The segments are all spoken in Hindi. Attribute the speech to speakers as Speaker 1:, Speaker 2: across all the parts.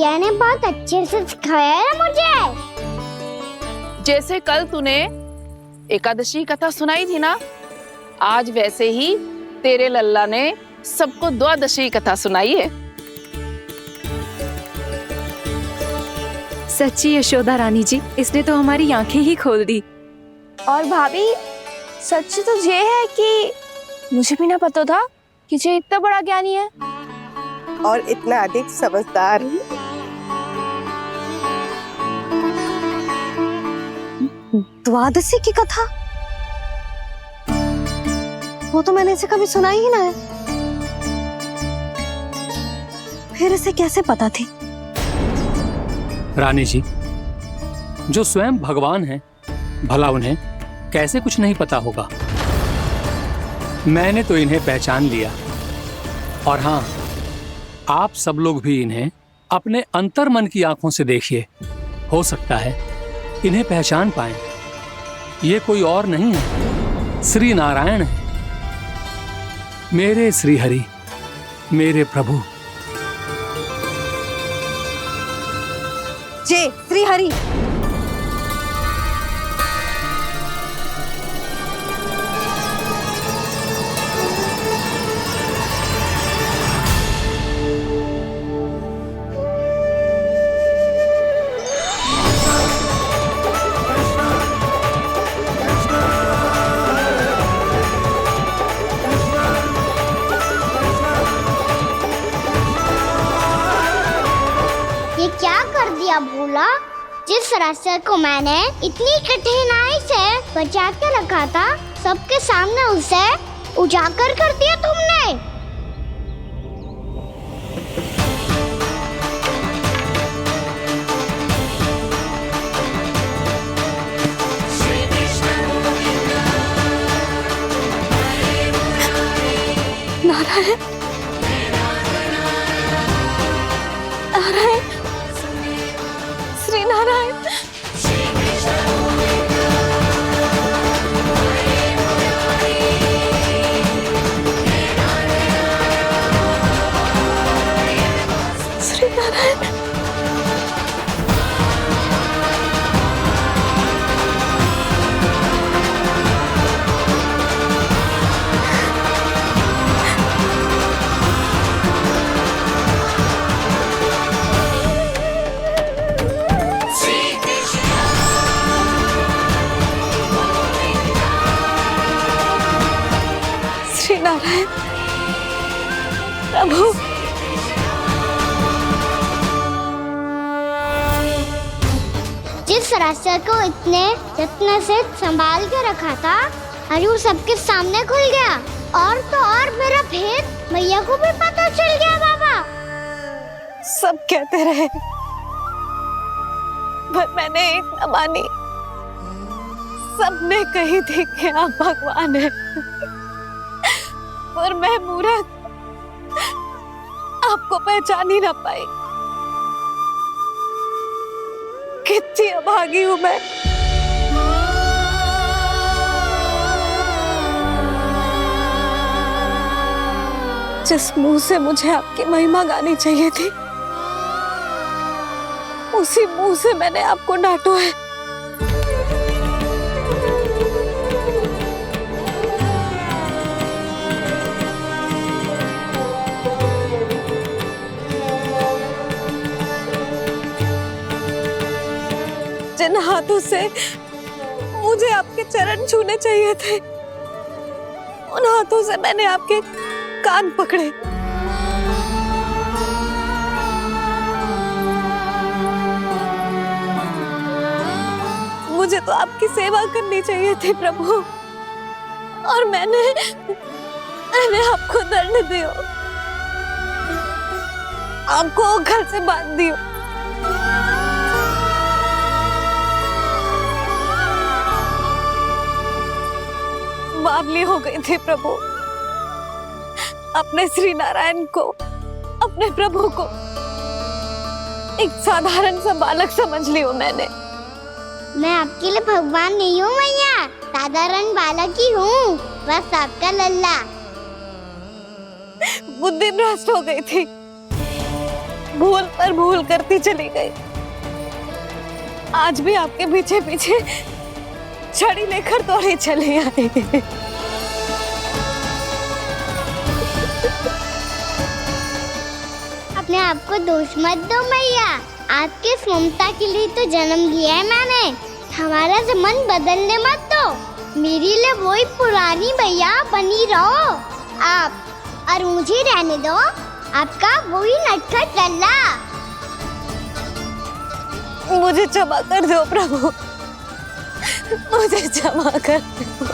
Speaker 1: मैया ने बहुत अच्छे से सिखाया है मुझे।
Speaker 2: जैसे कल तूने एकादशी कथा सुनाई थी ना, आज वैसे ही तेरे लल्ला ने सबको द्वादशी कथा सुनाई है।
Speaker 3: सच्ची यशोदा रानी जी, इसने तो हमारी आंखें ही खोल दी।
Speaker 4: और भाभी, सच तो ये है कि मुझे भी ना पता था कि ये इतना बड़ा ज्ञानी है
Speaker 5: और इतना अधिक समझदार।
Speaker 6: द्वादशी की कथा, वो तो मैंने इसे कभी सुना ही ना है। फिर इसे कैसे पता थी?
Speaker 7: रानी जी, जो स्वयं भगवान हैं, भला उन्हें कैसे कुछ नहीं पता होगा। मैंने तो इन्हें पहचान लिया, और हाँ, आप सब लोग भी इन्हें अपने अंतर्मन की आंखों से देखिए, हो सकता है इन्हें पहचान पाएं। ये कोई और नहीं है, श्री नारायण है, मेरे श्री हरि, मेरे प्रभु।
Speaker 6: जय श्री हरि।
Speaker 1: ये क्या कर दिया भोला? जिस रास्ते को मैंने इतनी कठिनाई से बचा के रखा था, सबके सामने उसे उजागर कर दिया तुमने।
Speaker 6: नारायण, नारायण, श्री नारायण। श्री नारायण। श्री नारायण प्रभु।
Speaker 1: जिस रास्ते को इतने जत्न से संभाल के रखा था, आज वो सबके सामने खुल गया। और तो और मेरा भेद मैया को भी पता चल गया। बाबा
Speaker 6: सब कहते रहे, पर मैंने एक न मानी। सबने कही थी कि आप भगवान हैं, पर मैं मूर्ख आपको पहचान ही ना पाई। कितनी अभागी हूं मैं। जिस मुंह से मुझे आपकी महिमा गानी चाहिए थी, उसी मुंह से मैंने आपको डांटा है। जिन हाथों से मुझे आपके चरण छूने चाहिए थे, उन हाथों से मैंने आपके कान पकड़े। मुझे तो आपकी सेवा करनी चाहिए थी प्रभु, और मैंने आपको दंड दिया, आपको घर से बांध दिया। बावली हो गई थी प्रभु। अपने श्री नारायण को, अपने प्रभु को एक साधारण सा बालक समझ लियो मैंने।
Speaker 1: मैं आपके लिए भगवान नहीं हूँ मैया, साधारण बालक ही हूँ, बस आपका लल्ला।
Speaker 6: बुद्धि भ्रष्ट हो गई थी। भूल पर भूल करती चली गई। आज भी आपके पीछे पीछे छड़ी लेकर दौड़ी चली आई।
Speaker 1: अपने आप को दोष मत दो मैया, आपकी इस ममता के लिए तो जन्म लिया है मैंने। हमारा से मन बदलने मत दो, मेरे लिए वही पुरानी मैया बनी रहो आप, और मुझे रहने दो आपका वही नटखट लल्ला।
Speaker 6: मुझे क्षमा कर दो प्रभु, मुझे क्षमा कर दो।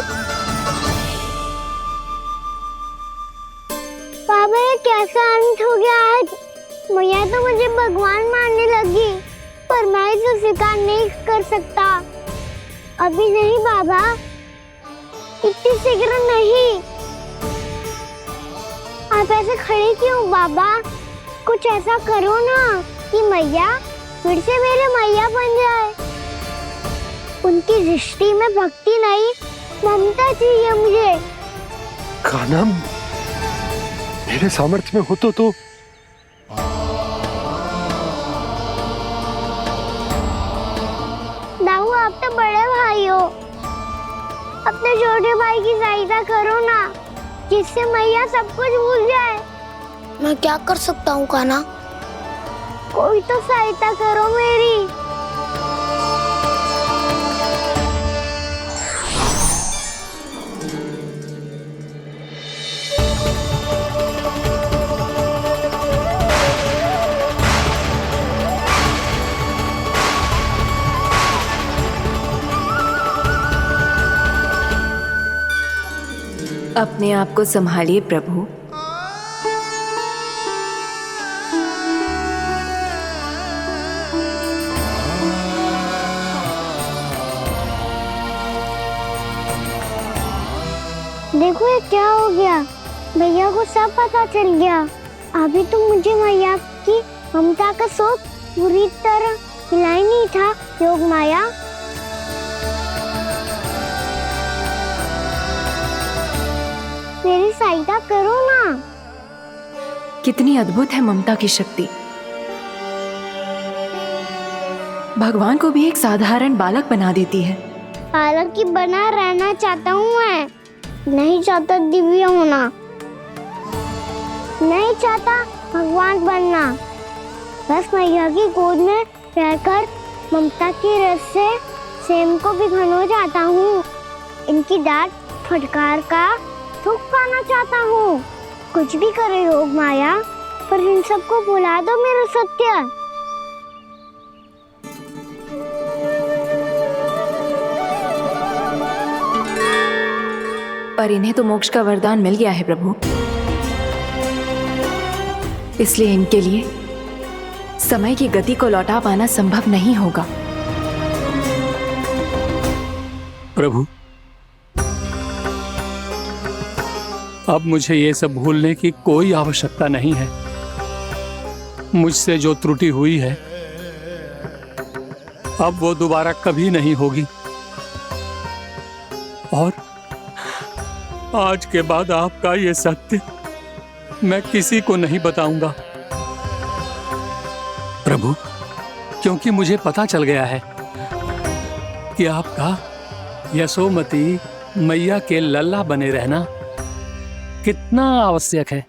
Speaker 1: बाबा ये कैसा अंत हो गया आज? मैया तो मुझे भगवान मानने लगी, पर मैं इसे स्वीकार नहीं कर सकता। अभी नहीं बाबा, इतनी शीघ्र नहीं। आप ऐसे खड़े क्यों बाबा? कुछ ऐसा करो ना कि मैया फिर से मेरे मैया बन जाए। उनकी दृष्टि में भक्ति नहीं, ममता चाहिए मुझे।
Speaker 8: कान्हा, मेरे सामर्थ्य में हो तो
Speaker 1: दाऊ, आप तो बड़े भाई हो, अपने छोटे भाई की सहायता करो ना, जिससे मैया सब कुछ भूल जाए। मैं क्या कर सकता हूँ कान्हा? कोई तो सहायता करो मेरी।
Speaker 3: अपने आप को संभालिए प्रभु।
Speaker 1: देखो ये क्या हो गया, भैया को सब पता चल गया। अभी तो मुझे मैया की ममता का शौक पूरी तरह मिला ही नहीं था। योग माया, मेरी सहायता करो ना।
Speaker 3: कितनी अद्भुत है ममता की शक्ति। भगवान को भी एक साधारण बालक बना देती है।
Speaker 1: बालक की बना रहना चाहता हूँ मैं, नहीं चाहता दिव्य होना, नहीं चाहता भगवान बनना। बस मैया की गोद में रहकर ममता की रस से सेम को भी घनो चाहता हूँ। इनकी डांट फटकार का सुख पाना चाहता हूँ। कुछ भी करे योग माया, पर इन सबको भुला दो मेरा सत्य।
Speaker 3: पर इन्हें तो मोक्ष का वरदान मिल गया है प्रभु, इसलिए इनके लिए समय की गति को लौटा पाना संभव नहीं होगा।
Speaker 7: प्रभु, अब मुझे ये सब भूलने की कोई आवश्यकता नहीं है। मुझसे जो त्रुटि हुई है अब वो दोबारा कभी नहीं होगी, और आज के बाद आपका ये सत्य मैं किसी को नहीं बताऊंगा प्रभु, क्योंकि मुझे पता चल गया है कि आपका यशोमती मैया के लल्ला बने रहना कितना आवश्यक है।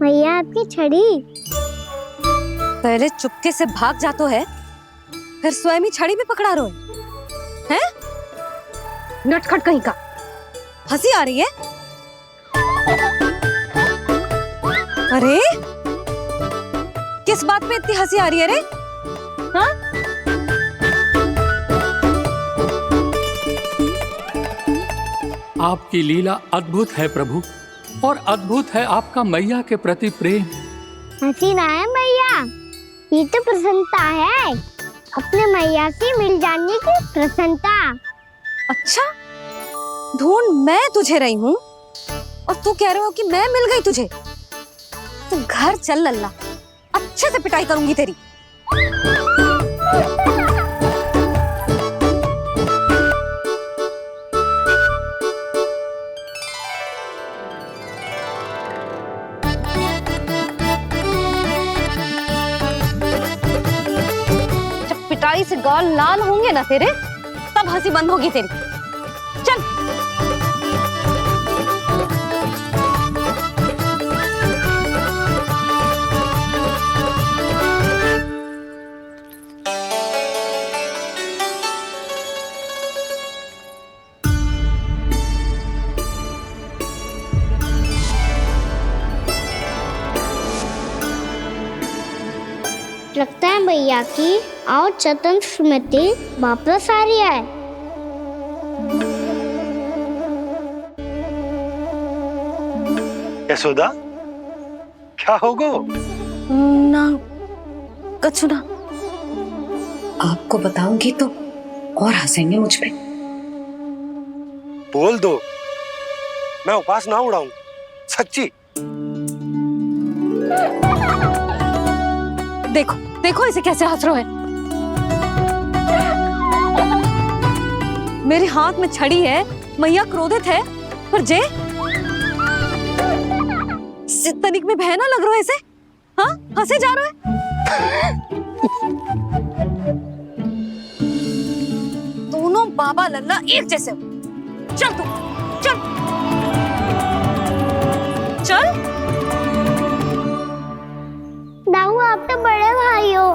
Speaker 1: मैया आपकी छड़ी।
Speaker 6: पहले चुपके से भाग जा तो है, फिर स्वयं ही छड़ी भी पकड़ा रहे हैं? नटखट कहीं का। हंसी आ रही है? अरे किस बात पे इतनी हंसी आ रही है रे? हाँ?
Speaker 7: आपकी लीला अद्भुत है प्रभु, और अद्भुत है आपका मैया के प्रति प्रेम।
Speaker 1: हंसी ना है मैया, ये तो प्रसन्नता है, अपने मैया से मिल जाने की प्रसन्नता।
Speaker 6: अच्छा, ढूंढ मैं तुझे रही हूँ और तू कह रहे हो कि मैं मिल गई तुझे। तू घर चल लल्ला, अच्छे से पिटाई करूंगी तेरी। जब पिटाई से गाल लाल होंगे ना तेरे, तब हंसी बंद होगी तेरी। चल।
Speaker 1: लगता है भैया की और चतन स्मृति वापस आ रही है।
Speaker 8: यशोदा, क्या होगो?
Speaker 6: ना कछु ना।
Speaker 9: आपको बताऊंगी तो और हंसेंगे मुझ पे।
Speaker 8: बोल दो, मैं उपास ना उड़ाऊं, सच्ची।
Speaker 6: देखो देखो इसे कैसे हंस रहा है। मेरे हाथ में छड़ी है, मैया क्रोधित है, पर जे तनिक में बहना लग रहा है इसे। हाँ, हंसे जा रहा है। दोनों बाबा लल्ला एक जैसे हो। चल तू, चल चल।
Speaker 1: दाऊ, आप तो बड़े भाई हो,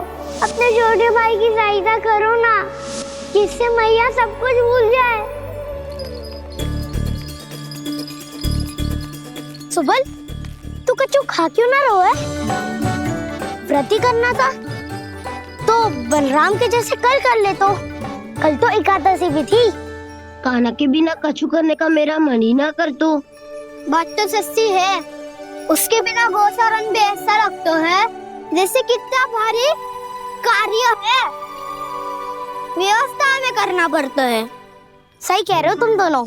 Speaker 1: अपने छोटे भाई की सहायता करो ना, जिससे मैया सब कुछ भूल जाए। सुबल, तू कच्चू खा क्यों ना रहो है? व्रत ही करना था तो बलराम के जैसे कल कर ले। तो कल तो एकादशी भी थी।
Speaker 10: कान्हा के बिना कछु करने का मेरा मन ही ना कर। तो
Speaker 1: बात तो सच्ची है, उसके बिना गोचारण भी ऐसा लगता है जैसे कितना भारी कार्य है, व्यवस्था में करना पड़ता है। सही कह रहे हो तुम दोनों।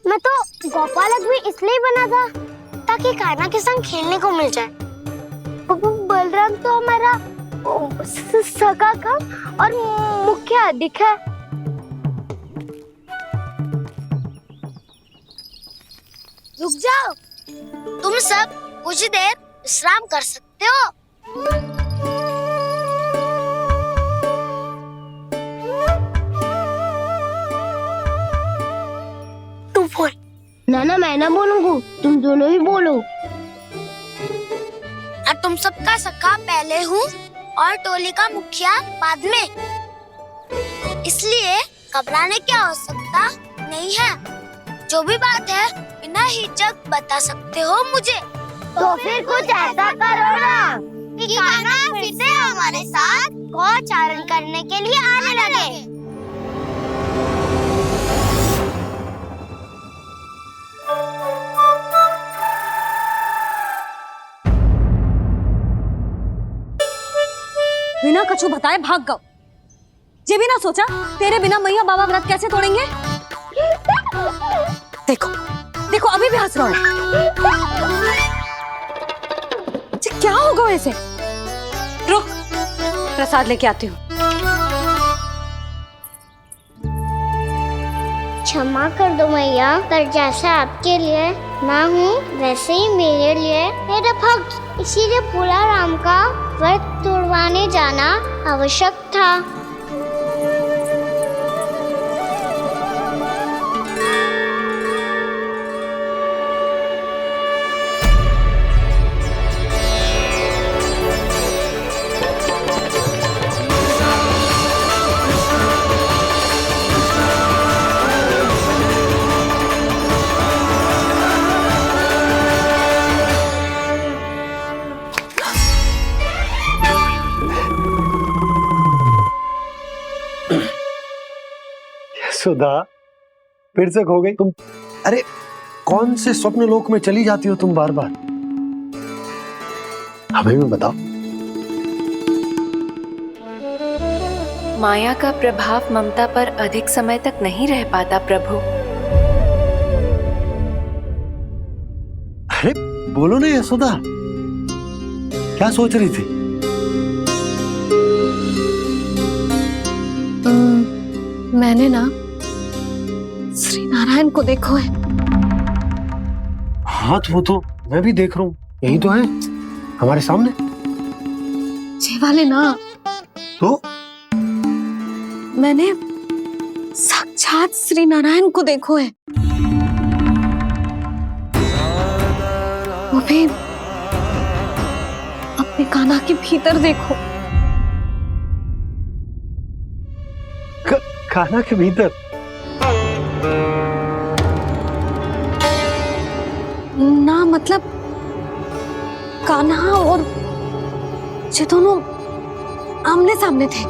Speaker 1: मैं तो गोपालक भी इसलिए बना था ताकि कान्हा के संग खेलने को मिल जाए। बलराम तो हमारा सगा कम और मुख्य अधिक है। रुक जाओ, तुम सब कुछ देर विश्राम कर सकते हो। तू बोल।
Speaker 10: ना मैं ना बोलूंगा, तुम दोनों ही बोलो।
Speaker 1: और तुम सबका सखा पहले हूँ और टोली का मुखिया बाद में, इसलिए घबराने की आवश्यकता नहीं है। जो भी बात है बिना हिचक बता सकते हो मुझे।
Speaker 10: तो फिर कुछ ऐसा करो ना
Speaker 1: कि कान्हा फिर से हमारे साथ गोचारण करने के लिए आने लगे।
Speaker 6: बिना कछु बताए भाग गओ। ये भी ना सोचा तेरे बिना मैया बाबा व्रत कैसे तोड़ेंगे। देखो देखो अभी भी हंस रहा है। क्या होगा ऐसे? रुक, प्रसाद लेके आती हूँ।
Speaker 1: क्षमा कर दो मैया, पर जैसा आपके लिए ना हूँ वैसे ही मेरे लिए मेरा भक्त, इसीलिए भोला राम का व्रत तोड़वाने जाना आवश्यक था।
Speaker 8: सुधा, फिर से खो गई तुम। अरे कौन से स्वप्न लोक में चली जाती हो तुम बार बार? हमें भी बताओ।
Speaker 3: माया का प्रभाव ममता पर अधिक समय तक नहीं रह पाता प्रभु।
Speaker 8: अरे बोलो ना यशोदा, क्या सोच रही थी?
Speaker 6: मैंने ना श्री नारायण को देखो है।
Speaker 8: हाँ तो वो तो मैं भी देख रहा हूँ, यही तो है हमारे सामने।
Speaker 6: ये वाले ना,
Speaker 8: तो
Speaker 6: मैंने साक्षात श्री नारायण को देखो है, वो भी अपने कान्हा के भीतर देखो।
Speaker 8: कान्हा के भीतर?
Speaker 6: ना मतलब कान्हा और ये दोनों आमने सामने थे।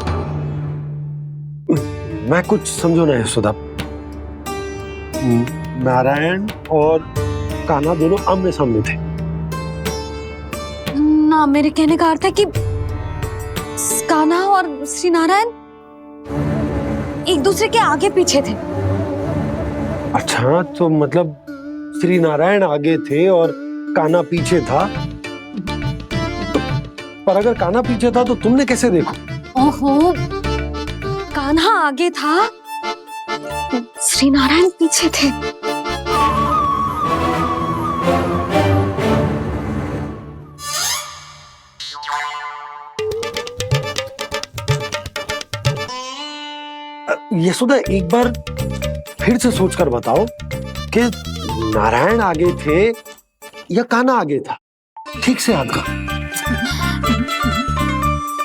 Speaker 8: मैं कुछ समझो ना यशोदा। नारायण और कान्हा दोनों आमने सामने थे?
Speaker 6: ना, मेरे कहने का अर्थ है कि कान्हा और श्री नारायण एक दूसरे के आगे पीछे थे।
Speaker 8: अच्छा, तो मतलब श्री नारायण आगे थे और कान्हा पीछे था। पर अगर कान्हा पीछे था तो तुमने कैसे देखा?
Speaker 6: ओहो, कान्हा आगे था, श्री नारायण पीछे थे।
Speaker 8: यशोदा, एक बार फिर से सोचकर बताओ कि नारायण आगे थे या कान्हा आगे था? ठीक से याद करो।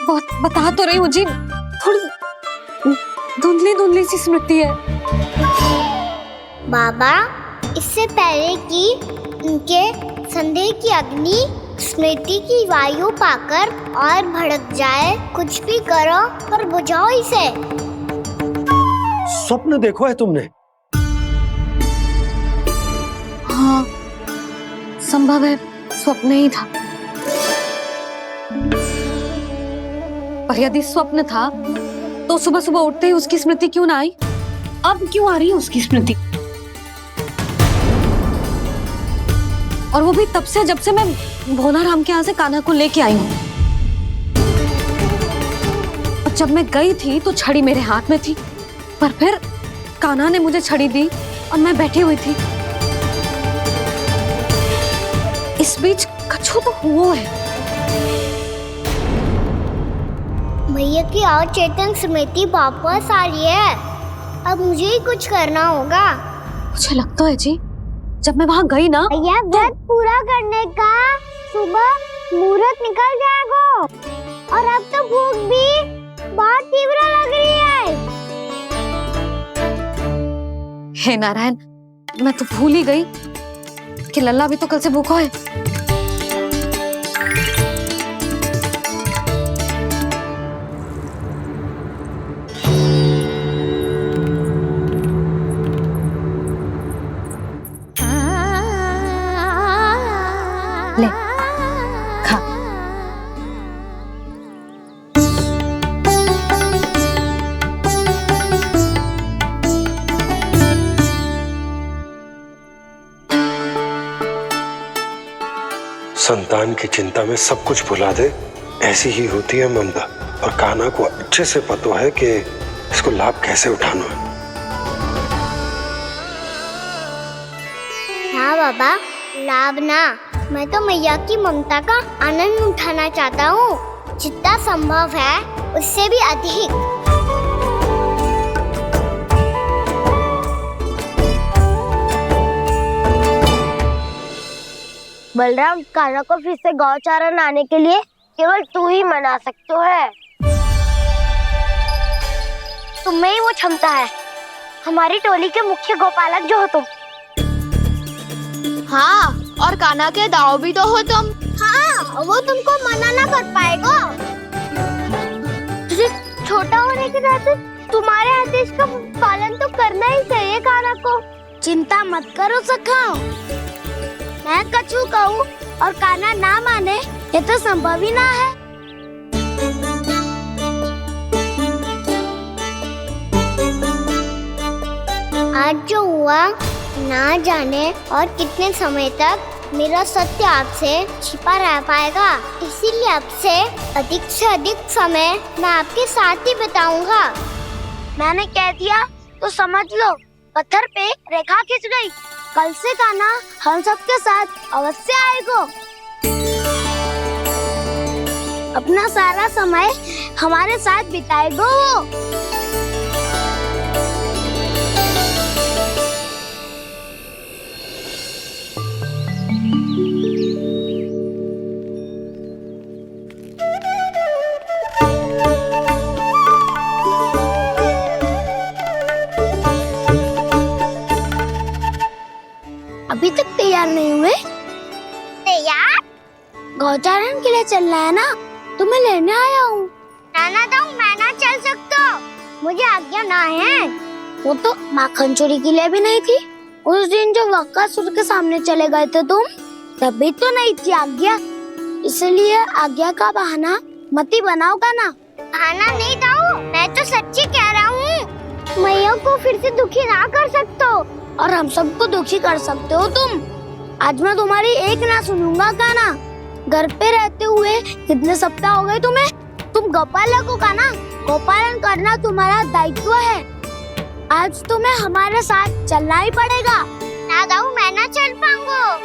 Speaker 6: बहुत बता तो रही हूँ जी, थोड़ी धुंधली धुंधली सी स्मृति है।
Speaker 1: बाबा, इससे पहले कि उनके संदेह की अग्नि स्मृति की वायु पाकर और भड़क जाए, कुछ भी करो पर बुझाओ इसे।
Speaker 8: स्वप्न देखो है तुमने?
Speaker 6: हाँ, संभव है स्वप्न ही था। पर यदि स्वप्न था तो सुबह सुबह उठते ही उसकी स्मृति क्यों ना आई? अब क्यों आ रही है उसकी स्मृति? और वो भी तब से जब से मैं भोलाराम के यहाँ से कान्हा को लेके आई हूँ। और जब मैं गई थी तो छड़ी मेरे हाथ में थी, पर फिर कान्हा ने मुझे छड़ी दी और मैं बैठी हुई थी। इस बीच कछु तो हुआ है।
Speaker 1: भैया की अचेतन स्मृति वापस आ रही है, अब मुझे ही कुछ करना होगा।
Speaker 6: मुझे लगता है जी, जब मैं वहाँ गई ना,
Speaker 1: भैया व्रत पूरा करने का सुबह मुहूर्त निकल जाएगा और अब तो भूख भी बहुत तीव्र लग रही है।
Speaker 6: हे नारायण, मैं तो भूल ही गई कि लल्ला भी तो कल से भूखा है। ले, खा।
Speaker 8: संतान की चिंता में सब कुछ भुला दे, ऐसी ही होती है ममता। और कान्हा को अच्छे से पता है कि इसको लाभ कैसे उठाना है।
Speaker 1: हाँ बाबा, लाभ ना, मैं तो मैया की ममता का आनंद उठाना चाहता हूँ, जितना संभव है उससे भी अधिक।
Speaker 10: बलराम, कान्हा को फिर से गौचारण आने के लिए केवल तू ही मना सकते है। तुम्हें ही वो क्षमता है, हमारी टोली के मुख्य गोपालक जो हो तुम।
Speaker 4: हाँ, और कान्हा के दाव भी तो हो तुम।
Speaker 1: हाँ, वो तुमको मना ना कर पाएगा। तुझे छोटा होने के नाते तुम्हारे आदेश का पालन तो करना ही चाहिए काना को। चिंता मत करो सखा, मैं कछु कहूँ और काना ना माने ये तो संभव ही ना है। आज जो हुआ ना जाने और कितने समय तक मेरा सत्य आपसे छिपा रह पाएगा, इसीलिए आपसे अधिक से अधिक समय मैं आपके साथ ही बिताऊंगा। मैंने कह दिया तो समझ लो, पत्थर पे रेखा खिंच गई। कल से काना हम सबके साथ अवश्य आएगा। अपना सारा समय हमारे साथ बिताएगा वो। अभी तक तैयार नहीं हुए? तैयार? गौचारण के लिए चलना है ना, तुम्हें लेने आया हूँ। नाना दाऊ, मैं ना चल सकता, मुझे आज्ञा ना है। वो तो माखन चोरी के लिए भी नहीं थी। उस दिन जो वक्कासुर के सामने चले गए थे तुम, तभी तो नहीं थी आज्ञा। इसलिए आज्ञा का बहाना मत ही बनाओ ना। बहाना नहीं दाऊ, मैं तो सच्ची कह रहा हूँ। मैया को फिर से दुखी ना कर सकते हो और हम सबको दुखी कर सकते हो तुम। आज मैं तुम्हारी एक ना सुनूंगा काना। घर पे रहते हुए कितने सप्ताह हो गए तुम्हें? तुम गोपालक हो काना, गोपालन करना तुम्हारा दायित्व है। आज तुम्हें हमारे साथ चलना ही पड़ेगा। ना दाऊ, मैं ना चल पाऊंगा।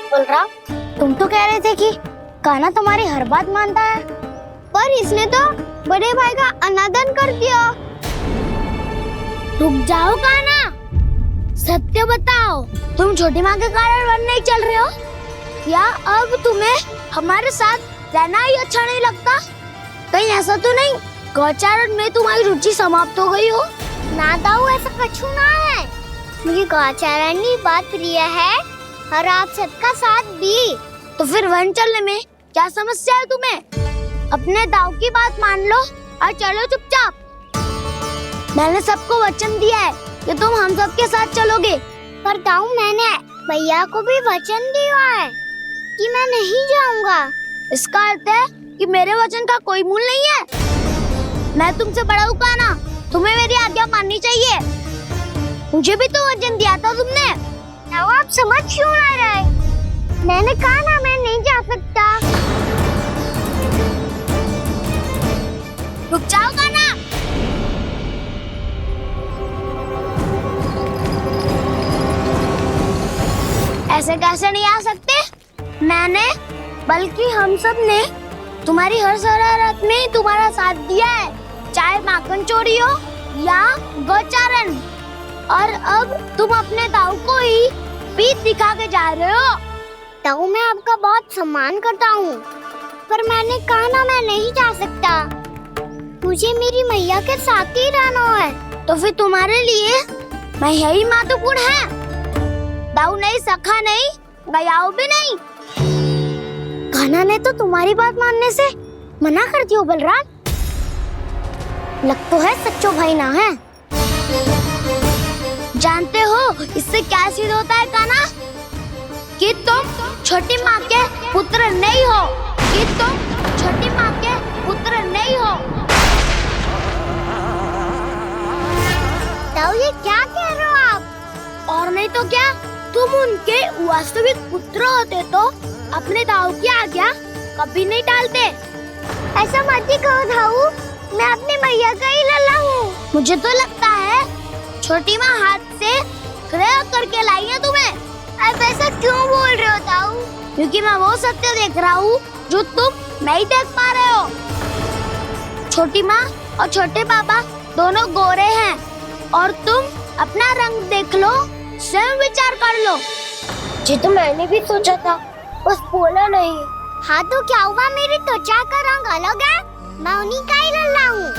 Speaker 1: बोल रहा, तुम तो कह रहे थे कि काना तुम्हारी हर बात मानता है, पर इसने तो बड़े भाई का अनादर कर दिया। रुक जाओ काना, सत्य बताओ, तुम छोटी माँ के कारण वन नहीं चल रहे हो या अब तुम्हें हमारे साथ रहना ही अच्छा नहीं लगता? कहीं ऐसा तो नहीं गौचारण में तुम्हारी रुचि समाप्त हो गई हो? ना दाऊ, ऐसा कछु ना है। मुझे गौचारण की बात प्रिय है और आप सबका साथ भी। तो फिर वन चलने में क्या समस्या है तुम्हें? अपने दाऊ की बात मान लो और चलो चुपचाप। मैंने सबको वचन दिया है कि तुम हम सबके साथ चलोगे। पर दाऊ, मैंने भैया को भी वचन दिया है कि मैं नहीं जाऊंगा। इसका अर्थ है कि मेरे वचन का कोई मूल नहीं है। मैं तुमसे बड़ा हूँ काना, तुम्हें मेरी आज्ञा माननी चाहिए। मुझे भी तो वचन दिया था तुमने। दाऊ, आप समझ क्यों आ रहे? मैंने कहा ना, मैं नहीं जा सकता। रुक जाओ काना। ऐसे कैसे नहीं आ सकते? मैंने बल्कि हम सब ने तुम्हारी हर शरारत में तुम्हारा साथ दिया है, चाहे माखन चोरी हो या गौचारण। और अब तुम अपने दाऊ को ही पीठ दिखा के जा रहे हो। दाऊ, मैं आपका बहुत सम्मान करता हूँ, पर मैंने कहा ना, मैं नहीं जा सकता। मुझे मेरी मैया के साथ ही रहना है। तो फिर तुम्हारे लिए मैं यही महत्वपूर्ण है। दाऊ नहीं, सखा नहीं, गयाऊ भी नहीं। कान्हा ने तो तुम्हारी बात मानने से मना कर दिया बलराम। लग तो है सच्चो भाई ना है। जानते हो इससे क्या सिद्ध होता है कान्हा? कि तुम छोटी माँ के पुत्र नहीं हो, कि तुम छोटी माँ के पुत्र नहीं हो। दाऊ, ये क्या कह रहे हो आप? और नहीं तो क्या, तुम उनके वास्तविक पुत्र होते तो अपने दाऊ की आज्ञा कभी नहीं टालते। ऐसा मत ही कहो दाऊ, मैं अपनी मैया का ही लल्ला हूँ। मुझे तो लगता है छोटी माँ हाथ से ग्रह करके लाई है तुम्हें। अब ऐसा क्यों बोल रहे हो दाऊ? क्योंकि मैं वो सत्य देख रहा हूँ जो तुम नहीं देख पा रहे हो। छोटी माँ और छोटे पापा दोनों गोरे हैं और तुम अपना रंग देख लो, स्वयं विचार कर लो। जी तो मैंने भी सोचा था, बस बोला नहीं। हाँ तो क्या हुआ, मेरी त्वचा का रंग अलग है, मैं उन्हीं का ही लल्ला हूँ।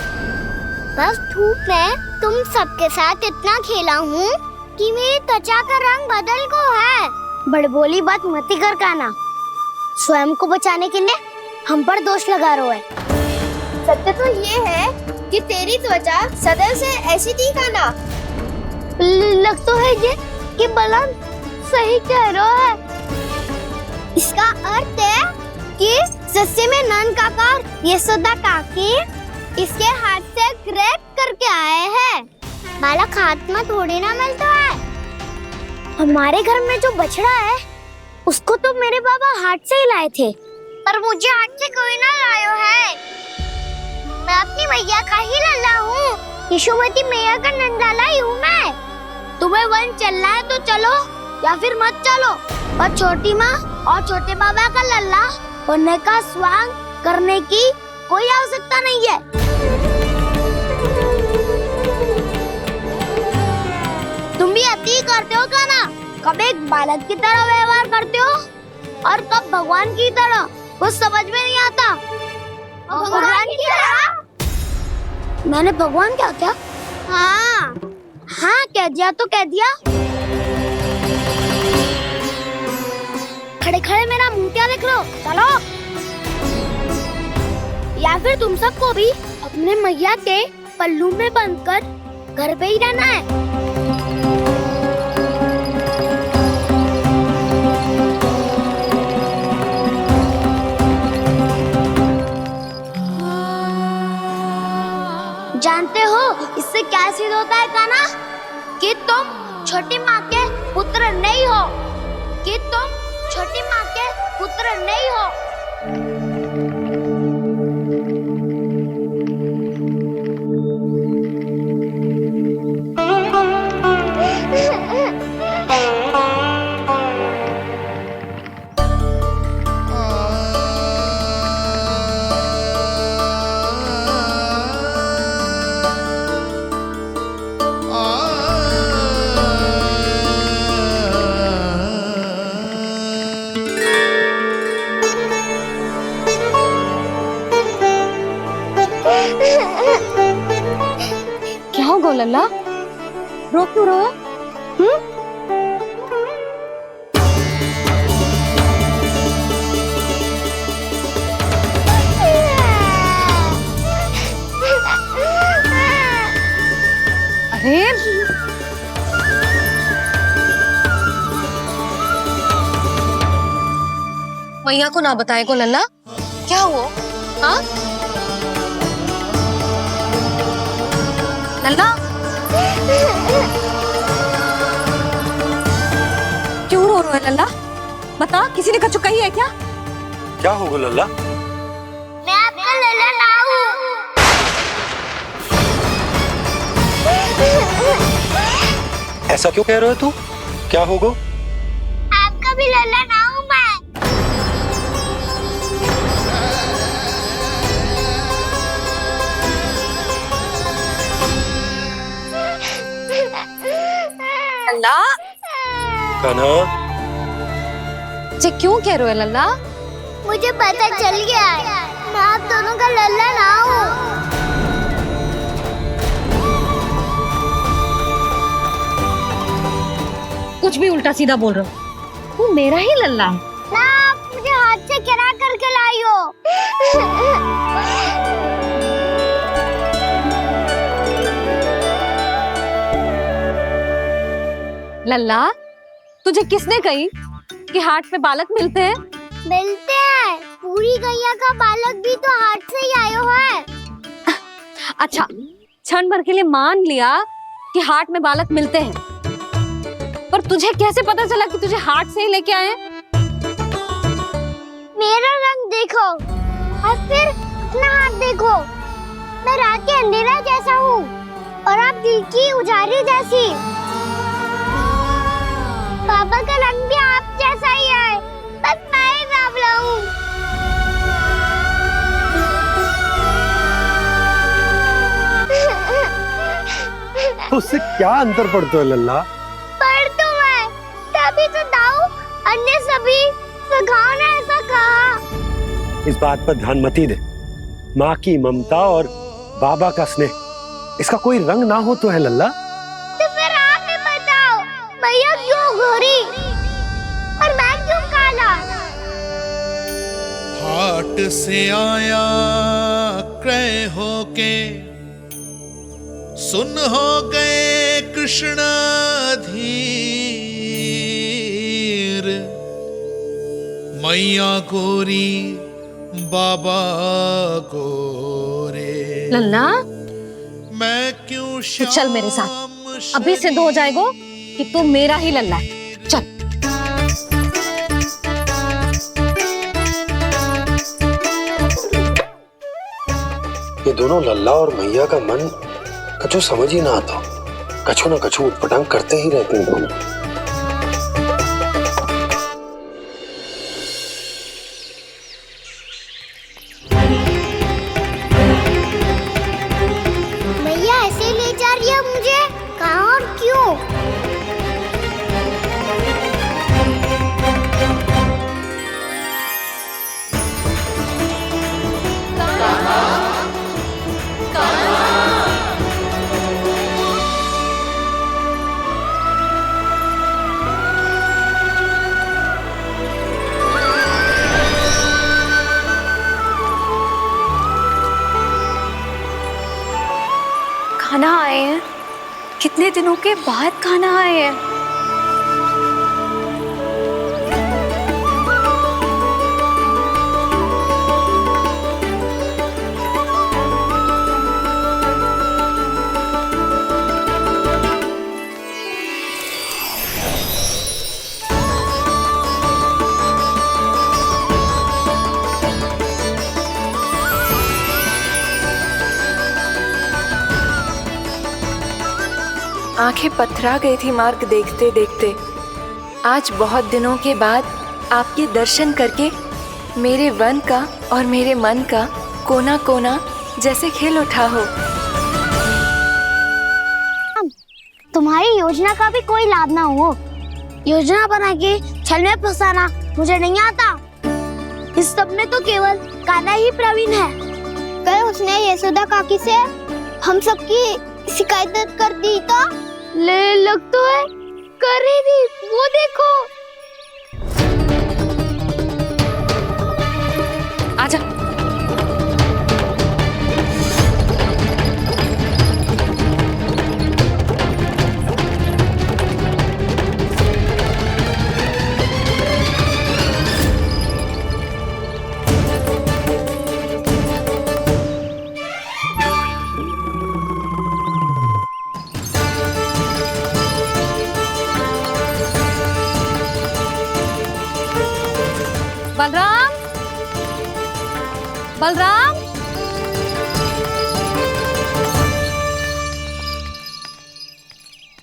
Speaker 1: बस धूप में तुम सबके साथ इतना खेला हूँ कि मेरी त्वचा का रंग बदल को है। बड़बोली बात मत ही कर कान्हा, स्वयं को बचाने के लिए हम पर दोष लगा रहे हो। सत्य तो ये है
Speaker 4: कि तेरी त्वचा सदैव से ऐसी थी काना।
Speaker 1: लग तो है ये कि बलम सही कह रहा है। इसका अर्थ है कि सस्ते में नन काका यशोदा काकी इसके हाथ से ग्रेट करके आए हैं। बालक हाथ में थोड़ी ना मिलता है। हमारे घर में जो बछड़ा है उसको तो मेरे बाबा हाथ से ही लाए थे, पर मुझे हाथ से कोई ना लाया है। मैं अपनी मैया का ही लल्ला हूँ, यशोमती मैया का नंदलाला ही हूँ मैं। तुम्हें वन चलना है तो चलो या फिर मत चलो, और छोटी माँ और छोटे बाबा का लल्ला होने का स्वांग करने की कोई आवश्यकता नहीं है। तुम भी अति करते हो काना, कब एक बालक की तरह व्यवहार करते हो और कब भगवान की तरह, कुछ समझ में नहीं आता। भगवान की तरह? मैंने भगवान क्या किया? हाँ हाँ कह दिया तो कह दिया। खड़े खड़े मेरा मुंह क्या देख लो, चलो। या फिर तुम सबको भी अपने मैया के पल्लू में बंधकर घर पे ही रहना है। जानते हो इससे क्या सिद्ध होता है काना? कि तुम छोटी माँ के पुत्र नहीं हो, कि तुम छोटी माँ के पुत्र नहीं हो।
Speaker 6: क्या हो गो लल्ला, रो क्यों रहा? अरे मैया को ना बताए को लल्ला, क्या हुआ? हाँ लल्ला, क्यों रो रहा है लल्ला? बता, किसी ने कछु कही है क्या?
Speaker 8: क्या होगा लल्ला?
Speaker 1: मैं आपका लल्ला ना हूँ।
Speaker 8: ऐसा क्यों कह रहे हो तू? क्या होगा?
Speaker 1: आपका भी लल्ला ना हूँ मैं।
Speaker 6: लल्ला,
Speaker 8: कान्हा,
Speaker 6: ये क्यों कह रहे हो लल्ला?
Speaker 1: मुझे पता चल गया है, मैं आप दोनों का लल्ला ना हूँ।
Speaker 6: कुछ भी उल्टा सीधा बोल रहे हो, तू मेरा ही लल्ला है
Speaker 1: ना। आप मुझे हाथ से गिरा करके लाई हो।
Speaker 6: लल्ला, तुझे किसने कही कि हाट में बालक मिलते हैं?
Speaker 1: मिलते हैं, पूरी गैया का बालक भी तो हाट से ही आयो है।
Speaker 6: अच्छा, क्षण भर के लिए मान लिया कि हाट में बालक मिलते हैं, पर तुझे कैसे पता चला कि तुझे हाट से ही लेके आए?
Speaker 1: मेरा रंग देखो और फिर अपना हाथ देखो। मैं रात के अंधेरा जैसा हूँ और आप दिल की उजाली जैसी। पापा का रंग भी आप जैसा ही है, बस मैं ही बावला हूँ।
Speaker 8: उससे क्या अंतर पड़ता है लल्ला?
Speaker 1: पर तो मैं तभी तो दाऊ अन्य सभी सखाओ ने ऐसा कहा।
Speaker 8: इस बात पर ध्यान मत ही दे। माँ की ममता और बाबा का स्नेह, इसका कोई रंग ना हो तो है लल्ला।
Speaker 1: तो फिर आप ही बताओ, मैया क्यों गोरी और मैं क्यों काला?
Speaker 11: हाट से आया क्रय होके सुन हो गए कृष्ण धीर, मैया गोरी बाबा गोरे।
Speaker 6: लल्ला
Speaker 11: मैं क्यों
Speaker 6: तू चल मेरे साथ, अभी सिद्ध हो जाएगा कि तू मेरा ही लल्ला है। चल।
Speaker 8: ये दोनों लल्ला और मैया का मन कछु समझ ही ना आता, कछु ना कछु उटपटांग करते ही रहते हैं दोनों।
Speaker 1: मैया ऐसे ले जा रही है मुझे, कहाँ और क्यों?
Speaker 3: खाना आए हैं, कितने दिनों के बाद खाना आए हैं। आंखें पथरा गई थी मार्ग देखते देखते। आज बहुत दिनों के बाद आपके दर्शन करके मेरे वन का और मेरे मन का कोना कोना जैसे खिल उठा हो।
Speaker 1: तुम्हारी योजना का भी कोई लाभ ना हो। योजना बना के छल में फंसाना मुझे नहीं आता। इस सब में तो केवल कान्हा ही प्रवीण है। कल उसने यशोदा काकी से हम सबकी शिकायत कर दी तो ले लग तो है कर ही दी, वो देखो।
Speaker 6: आजा। बलराम, बलराम,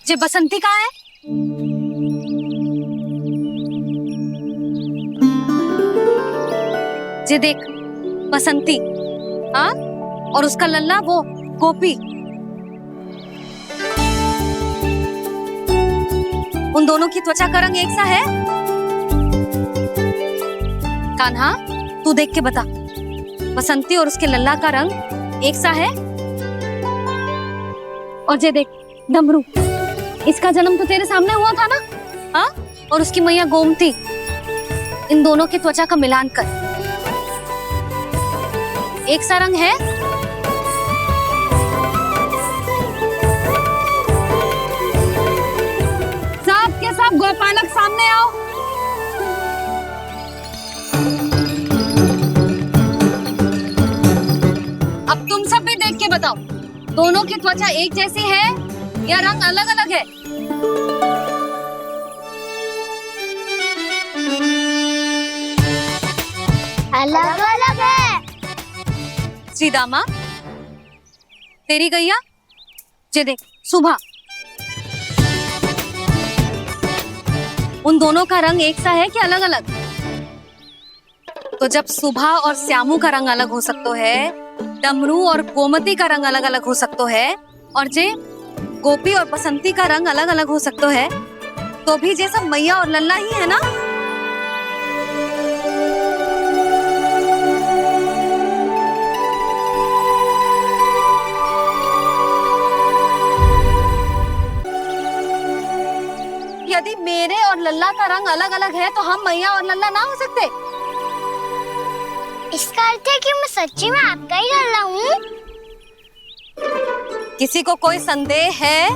Speaker 6: ये बसंती कहाँ है? ये देख बसंती, हाँ, और उसका लल्ला वो गोपी। उन दोनों की त्वचा का रंग एक सा है? कान्हा, तू देख के बता, बसंती और उसके लल्ला का रंग एक सा है? और ये देख डमरू, इसका जन्म तो तेरे सामने हुआ था ना? हाँ, और उसकी मैया गोमती। इन दोनों की त्वचा का मिलान कर, एक सा रंग है? सब के सब गोपालक सामने आओ। अब तुम सब भी देख के बताओ, दोनों की त्वचा एक जैसी है या रंग अलग अलग है?
Speaker 1: अलग अलग है।
Speaker 6: श्रीदामा, तेरी गैया, ये देख सुबह, उन दोनों का रंग एक सा है कि अलग अलग? तो जब सुबह और श्यामू का रंग अलग हो सकता है, डमरू और गोमती का रंग अलग अलग हो सकता है, और जे गोपी और बसंती का रंग अलग अलग हो सकता है, तो भी जे सब मैया और लल्ला ही है ना? यदि मेरे और लल्ला का रंग अलग अलग है तो हम मैया और लल्ला ना हो सकते?
Speaker 1: इसका अर्थ है कि मैं सच्ची में आपका ही लल्ला हूँ?
Speaker 6: किसी को कोई संदेह है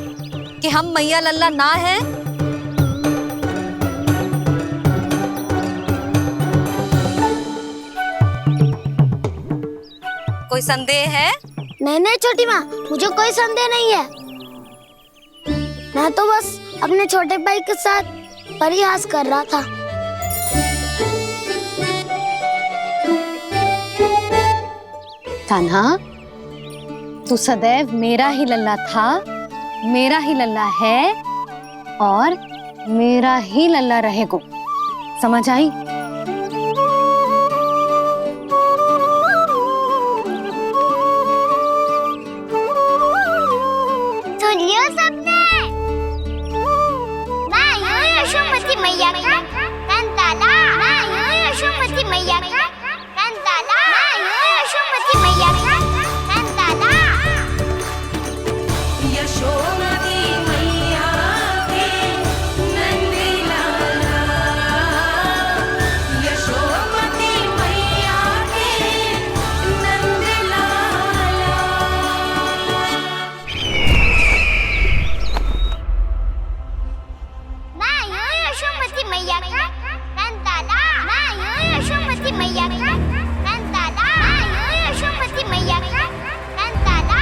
Speaker 6: कि हम मैया लल्ला ना हैं? कोई संदेह है?
Speaker 10: नहीं छोटी माँ, मुझे कोई संदेह नहीं है। मैं तो बस अपने छोटे भाई के साथ परिहास कर रहा था।
Speaker 6: कान्हा, तू सदैव मेरा ही लल्ला था, मेरा ही लल्ला है और मेरा ही लल्ला रहेगा। समझ आई?
Speaker 1: सुन लियो सबने, मैं हूँ यशोमती मैया का कंताला, मैं हूँ यशोमती मैया का कंताला, मैं हूँ यशोमती मैया का कंताला।
Speaker 3: यशोमती मैया के नंदी लाला, यशोमती मैया के नंदी लाला।
Speaker 1: मैं हूँ यशोमती मैया का कंताला, मैं हूँ यशोमती मैया का कंताला, मैं हूँ यशोमती मैया का कंताला।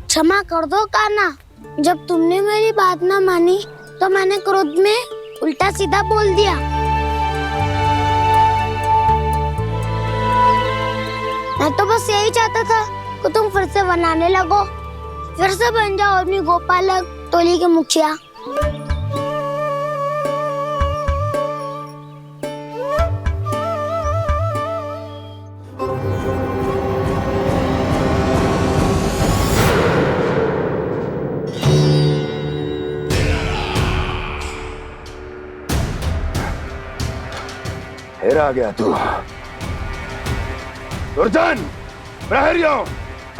Speaker 10: क्षमा कर दो कान्हा, जब तुमने मेरी बात ना मानी तो मैंने क्रोध में उल्टा सीधा बोल दिया। मैं तो बस यही चाहता था कि तुम फिर से बनाने लगो, फिर से बन जाओ अपनी गोपालक टोली के मुखिया।
Speaker 12: फिर आ गया तू। दुर्जन, प्रहरियों,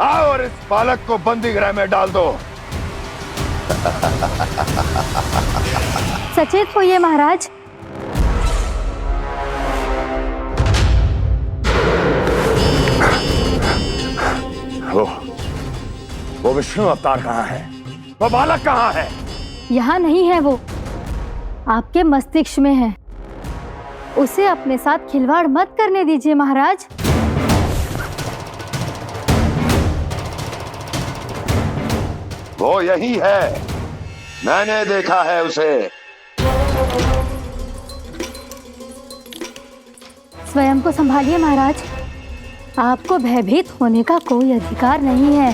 Speaker 12: आओ और इस बालक को बंदी गृह में डाल दो।
Speaker 6: सचेत होइए महाराज।
Speaker 12: वो विष्णु अवतार कहाँ है? वो बालक कहाँ है?
Speaker 6: यहाँ नहीं है वो, आपके मस्तिष्क में है। उसे अपने साथ खिलवाड़ मत करने दीजिए महाराज।
Speaker 12: वो यही है, मैंने देखा है उसे।
Speaker 6: स्वयं को संभालिए महाराज, आपको भयभीत होने का कोई अधिकार नहीं है।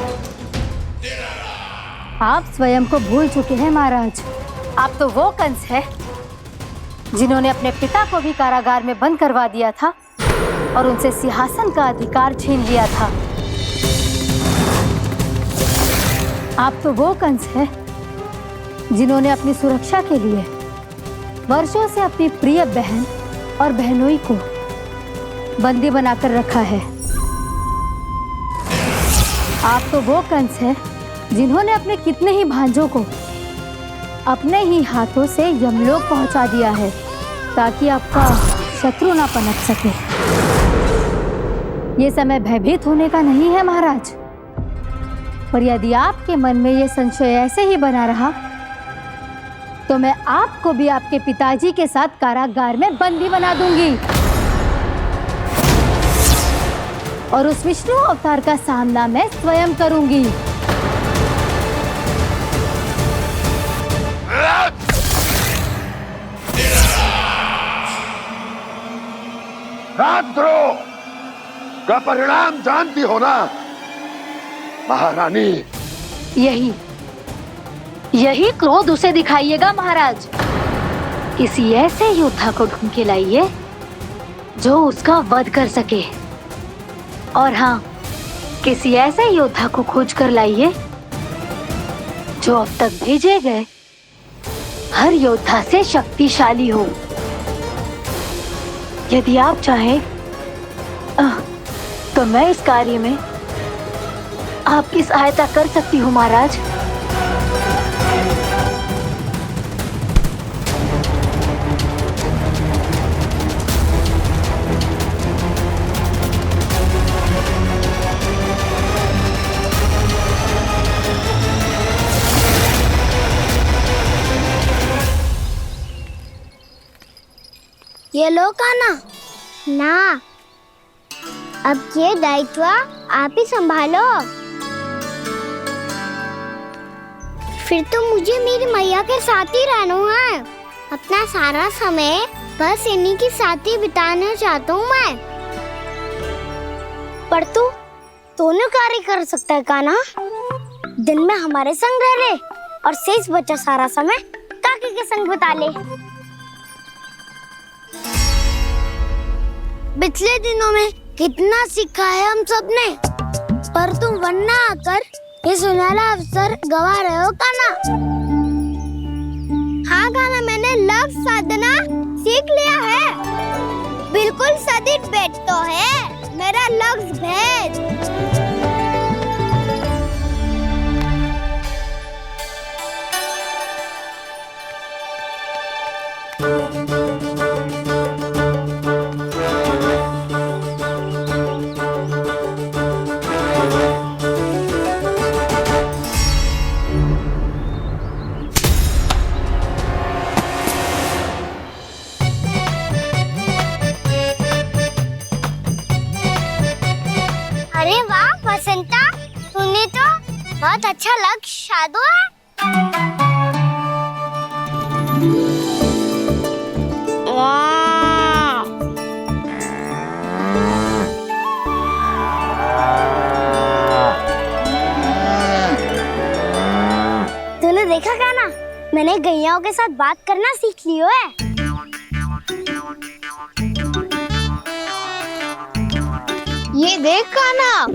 Speaker 6: आप स्वयं को भूल चुके हैं महाराज। आप तो वो कंस है जिन्होंने अपने पिता को भी कारागार में बंद करवा दिया था और उनसे सिंहासन का अधिकार छीन लिया था। आप तो वो कंस है जिन्होंने अपनी सुरक्षा के लिए वर्षों से अपनी प्रिय बहन और बहनोई को बंदी बनाकर रखा है। आप तो वो कंस है जिन्होंने अपने कितने ही भांजों को अपने ही हाथों से यमलोक पहुंचा दिया है ताकि आपका शत्रु ना पनप सके। ये समय भयभीत होने का नहीं है महाराज, पर यदि आपके मन में ये संशय ऐसे ही बना रहा तो मैं आपको भी आपके पिताजी के साथ कारागार में बंदी बना दूंगी और उस विष्णु अवतार का सामना मैं स्वयं करूंगी।
Speaker 12: राजद्रोह का परिणाम जानती हो ना महारानी?
Speaker 13: यही क्रोध उसे दिखाइएगा महाराज। किसी ऐसे योद्धा को ढूंढ के लाइए जो उसका वध कर सके, और हाँ, किसी ऐसे योद्धा को खोज कर लाइए जो अब तक भेजे गए हर योद्धा से शक्तिशाली हो। यदि आप चाहें तो मैं इस कार्य में आपकी सहायता कर सकती हूँ महाराज।
Speaker 10: ये लो कान्हा।
Speaker 1: ना, अब ये दायित्व आप ही संभालो। फिर तो मुझे मेरी मैया के साथ ही रहना है। अपना सारा समय बस इन्हीं के साथ ही बिताना चाहता हूँ मैं। पर तू दोनों कार्य कर सकता है कान्हा। दिन में हमारे संग रह ले और शेष बचा सारा समय काकी के संग बिता ले।
Speaker 10: पिछले दिनों में कितना सीखा है हम सब ने, पर तुम वरना आकर ये सुनहरा अवसर गवा रहे हो कान्हा।
Speaker 1: हाँ कान्हा, मैंने लव साधना सीख लिया है। बिल्कुल सदित भेद तो है मेरा लफ्ज भेद। अरे वाह वसंता, तूने तो बहुत अच्छा लक्ष्य साधा है। वाह! तूने देखा कान्हा, मैंने गैयाओं के साथ बात करना सीख लियो है।
Speaker 4: ये देख कान्हा,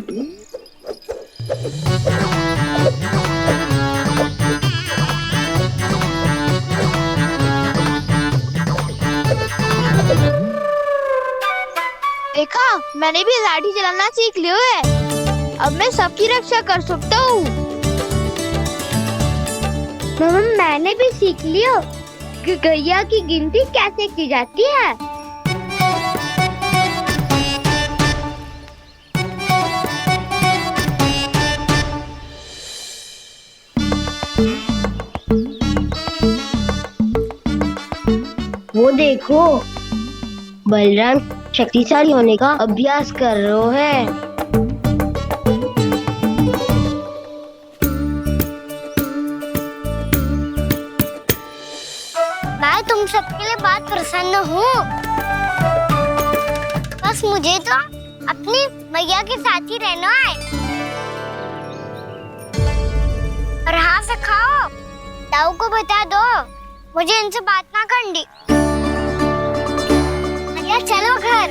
Speaker 4: देखा मैंने भी लाठी चलाना सीख लियो है। अब मैं सबकी रक्षा कर सकता हूँ।
Speaker 1: मैंने भी सीख लियो कि गैया की गिनती कैसे की जाती है। वो देखो, बलराम शक्तिशाली होने का अभ्यास कर रहे है। मैं तुम सबके लिए बहुत प्रसन्न हूँ। बस मुझे तो अपनी मैया के साथ ही रहना है। और हाँ से खाओ, ताऊ को बता दो मुझे इनसे बात ना करनी। चलो घर।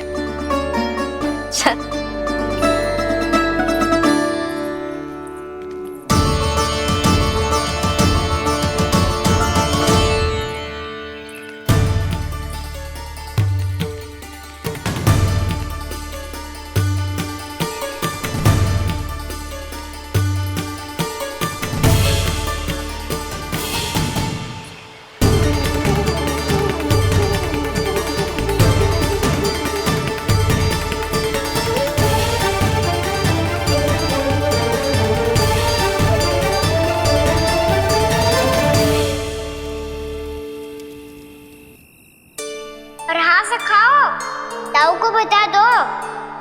Speaker 1: ताऊ को बता दो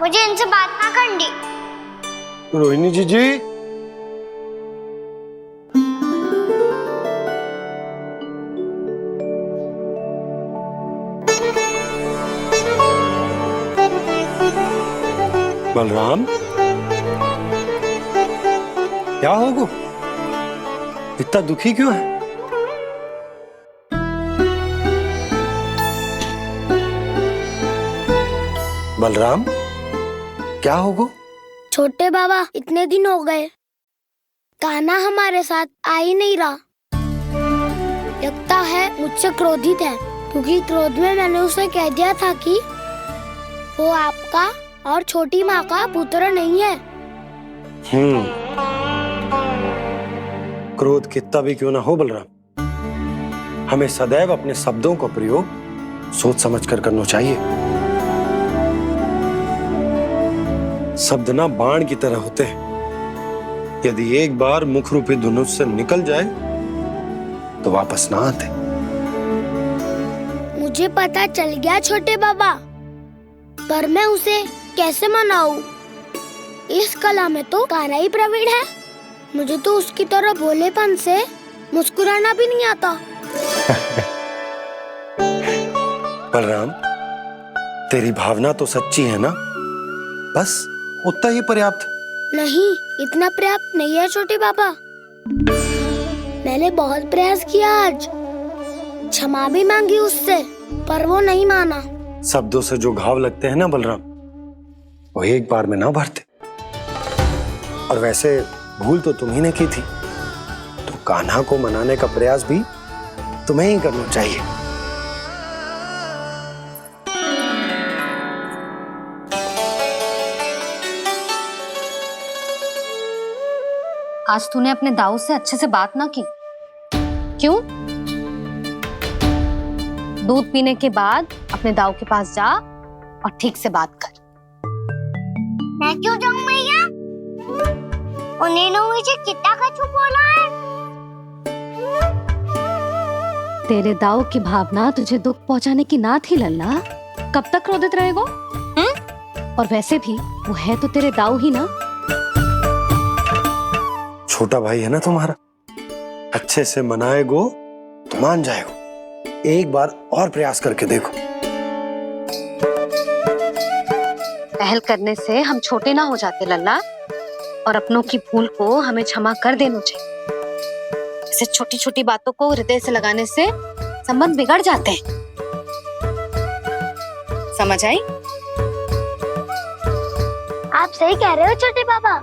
Speaker 1: मुझे इनसे बात ना करनी।
Speaker 8: रोहिणी जी बलराम, क्या होगा? इतना दुखी क्यों है? बलराम, क्या होगा?
Speaker 10: छोटे बाबा, इतने दिन हो गए कान्हा हमारे साथ आ ही नहीं रहा। लगता है मुझसे क्रोधित है, क्योंकि क्रोध में मैंने उसे कह दिया था कि वो आपका और छोटी माँ का पुत्र नहीं है।
Speaker 8: क्रोध कितना भी क्यों ना हो बलराम, हमें सदैव अपने शब्दों का प्रयोग सोच समझकर करना चाहिए। शब्द ना बाण की तरह होते हैं, यदि एक बार मुख रूपी धनुष से निकल जाए तो वापस ना आते।
Speaker 10: मुझे पता चल गया छोटे बाबा, पर मैं उसे कैसे मनाऊं? इस कला में तो कान्हा ही प्रवीण है। मुझे तो उसकी तरह भोलेपन से मुस्कुराना भी नहीं आता।
Speaker 8: बलराम, तेरी भावना तो सच्ची है ना, बस उतना ही पर्याप्त।
Speaker 10: नहीं, इतना पर्याप्त नहीं है छोटे बाबा। मैंने बहुत प्रयास किया आज, क्षमा भी मांगी उससे, पर वो नहीं माना।
Speaker 8: शब्दों से जो घाव लगते हैं ना बलराम, वो एक बार में ना भरते। और वैसे भूल तो तुम्ही ने की थी, तो कान्हा को मनाने का प्रयास भी तुम्हें ही करना चाहिए।
Speaker 6: आज तूने अपने दाऊ से अच्छे से बात ना की, क्यों? दूध पीने के बाद अपने दाऊ के पास जा और ठीक से बात कर।
Speaker 1: मैं क्यों जाऊं मैया? उन्होंने मुझे कितना कछु बोला है।
Speaker 13: तेरे दाऊ की भावना तुझे दुख पहुंचाने की ना थी लल्ला। कब तक क्रोधित रहेगो? और वैसे भी वो है तो तेरे दाऊ ही ना।
Speaker 8: छोटा भाई है ना तुम्हारा, अच्छे से मनाएगो तो मान जाएगो। एक बार और प्रयास करके देखो।
Speaker 6: पहल करने से हम छोटे ना हो जाते लल्ला, और अपनों की भूल को हमें क्षमा कर देना चाहिए। ऐसे छोटी छोटी बातों को हृदय से लगाने से संबंध बिगड़ जाते हैं। समझ आई?
Speaker 10: आप सही कह रहे हो छोटे बाबा।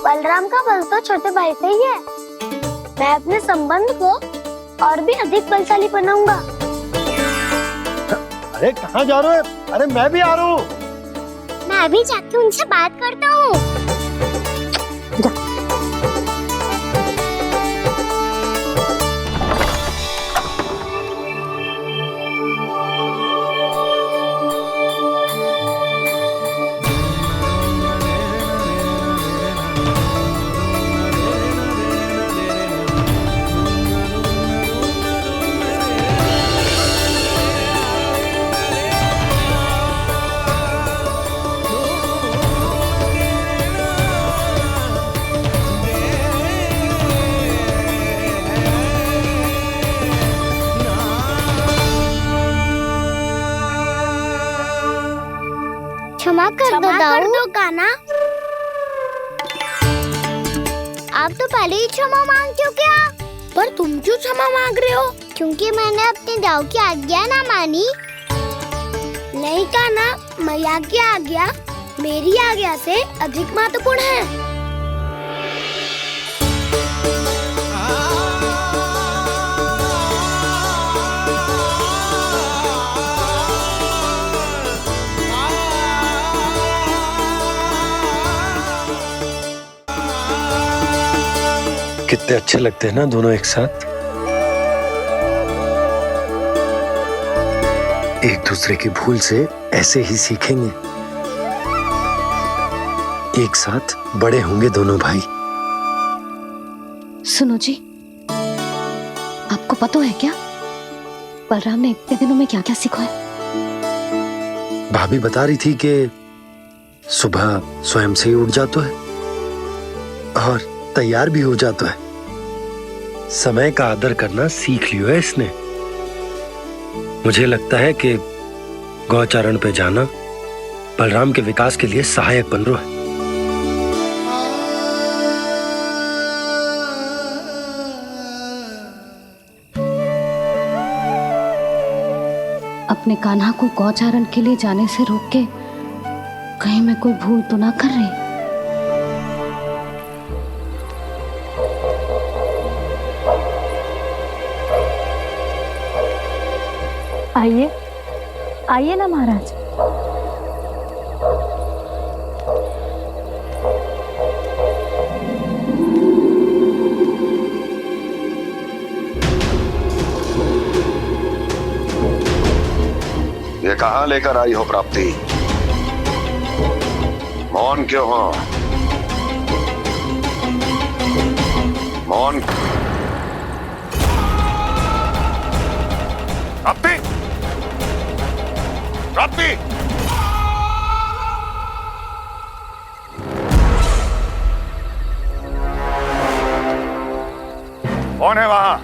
Speaker 10: बलराम का बल तो छोटे भाई से ही है। मैं अपने संबंध को और भी अधिक बलशाली बनाऊंगा।
Speaker 8: अरे कहाँ जा रहे हो? अरे मैं भी आ रहा हूँ।
Speaker 1: मैं अभी जाके उनसे बात करता हूँ। क्षमा कर दो कान्हा। आप तो पहले ही क्षमा मांगते हो क्या? पर तुम क्यों क्षमा मांग रहे हो? क्योंकि मैंने अपने दाऊ की आज्ञा ना मानी। नहीं कान्हा, मैया की आज्ञा मेरी आज्ञा से अधिक महत्वपूर्ण है।
Speaker 8: कितने अच्छे लगते हैं ना दोनों एक साथ। एक दूसरे की भूल से ऐसे ही सीखेंगे। एक साथ बड़े होंगे दोनों भाई।
Speaker 13: सुनो जी, आपको पता है क्या बलराम ने इतने दिनों में क्या क्या सीखा है?
Speaker 8: भाभी बता रही थी कि सुबह स्वयं से ही उठ जाता है और तैयार भी हो जाता है। समय का आदर करना सीख लियो है इसने। मुझे लगता है कि गौचारण पे जाना बलराम के विकास के लिए सहायक बन रहा है।
Speaker 13: अपने कान्हा को गौचारण के लिए जाने से रोक के कहीं मैं कोई भूल तो ना कर रही? आइए, आइए ना महाराज।
Speaker 12: कहां लेकर आई हो प्राप्ति? मौन क्यों हो? मौन। प्राप्ति, प्राप्ति, कौन है वहां?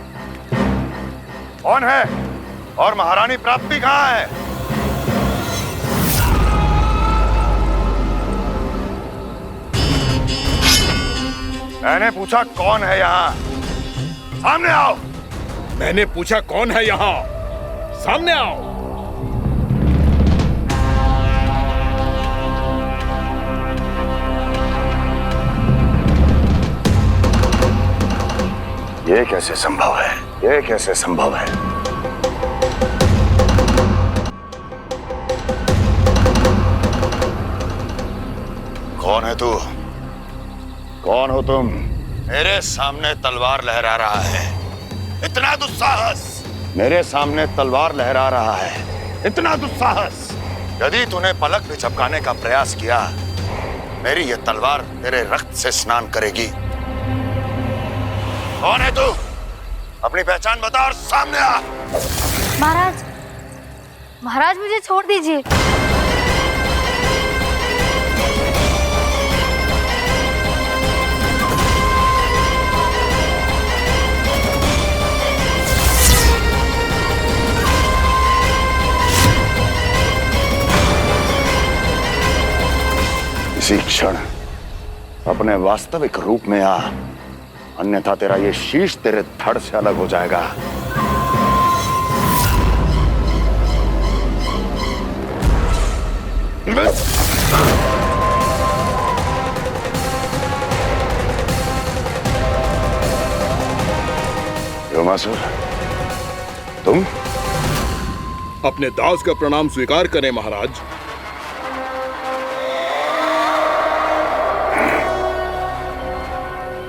Speaker 12: कौन है? और महारानी प्राप्ति कहां है? मैंने पूछा कौन है यहाँ? सामने आओ।
Speaker 14: मैंने पूछा कौन है यहाँ? सामने आओ।
Speaker 12: ये कैसे संभव है? ये कैसे संभव है? कौन है तू? कौन हो तुम? मेरे सामने तलवार लहरा रहा है। इतना दुस्साहस! मेरे सामने तलवार लहरा रहा है। इतना दुस्साहस! यदि तूने पलक भी झपकाने का प्रयास किया, मेरी ये तलवार तेरे रक्त से स्नान करेगी। कौन है तू? अपनी पहचान बता और सामने आ।
Speaker 13: महाराज, महाराज मुझे छोड़ दीजिए।
Speaker 12: इसी क्षण अपने वास्तविक रूप में आ, अन्यथा तेरा ये शीश तेरे धड़ से अलग हो जाएगा। योमासुर, तुम?
Speaker 14: अपने दास का प्रणाम स्वीकार करें महाराज।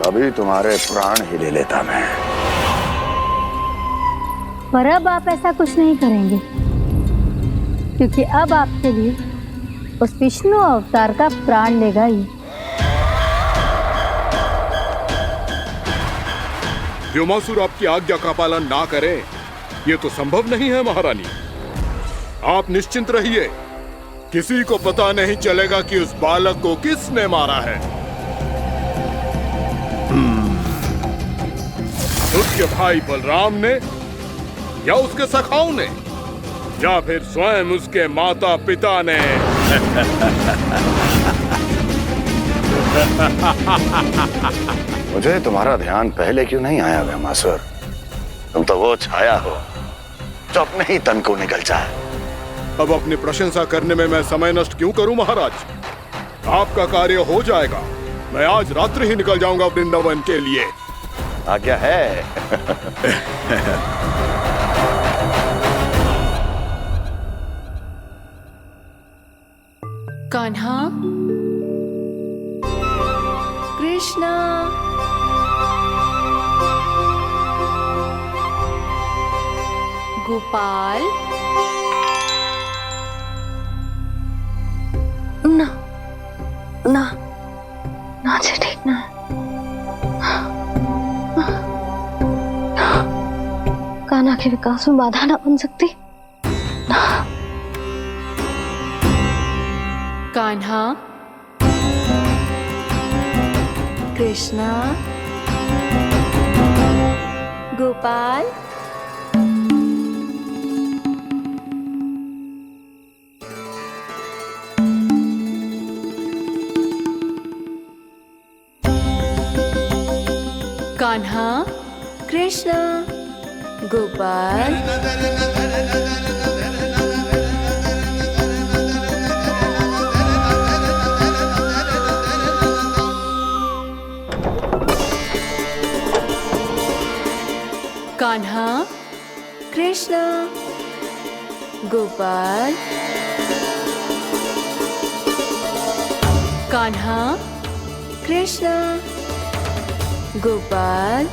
Speaker 12: अभी तुम्हारे प्राण ही ले लेता मैं।
Speaker 13: पर अब आप ऐसा कुछ नहीं करेंगे, क्योंकि अब आपके लिए उस विष्णु अवतार का प्राण लेगा ही।
Speaker 14: व्योमासुर आपकी आज्ञा का पालन ना करे, ये तो संभव नहीं है महारानी। आप निश्चिंत रहिए, किसी को पता नहीं चलेगा कि उस बालक को किसने मारा है। उसके भाई बलराम ने, या उसके सखाओं ने, या फिर स्वयं उसके माता पिता ने।
Speaker 12: मुझे तुम्हारा ध्यान पहले क्यों नहीं आया व्योमासुर? तुम तो वो छाया हो जो अपने ही तन को निगल जाए।
Speaker 14: अब अपनी प्रशंसा करने में मैं समय नष्ट क्यों करूं महाराज? आपका कार्य हो जाएगा। मैं आज रात्रि ही निकल जाऊंगा वृंदावन के लिए।
Speaker 12: आज्ञा है।
Speaker 3: कान्हा, कृष्णा, गोपाल। ना ना ना, ठीक ना। कान्हा के विकास में बाधा ना बन सकती। कान्हा, कृष्णा, गोपाल। कान्हा, कृष्णा, गोपाल। कान्हा, कृष्णा, गोपाल। कान्हा, कृष्णा, गोपाल।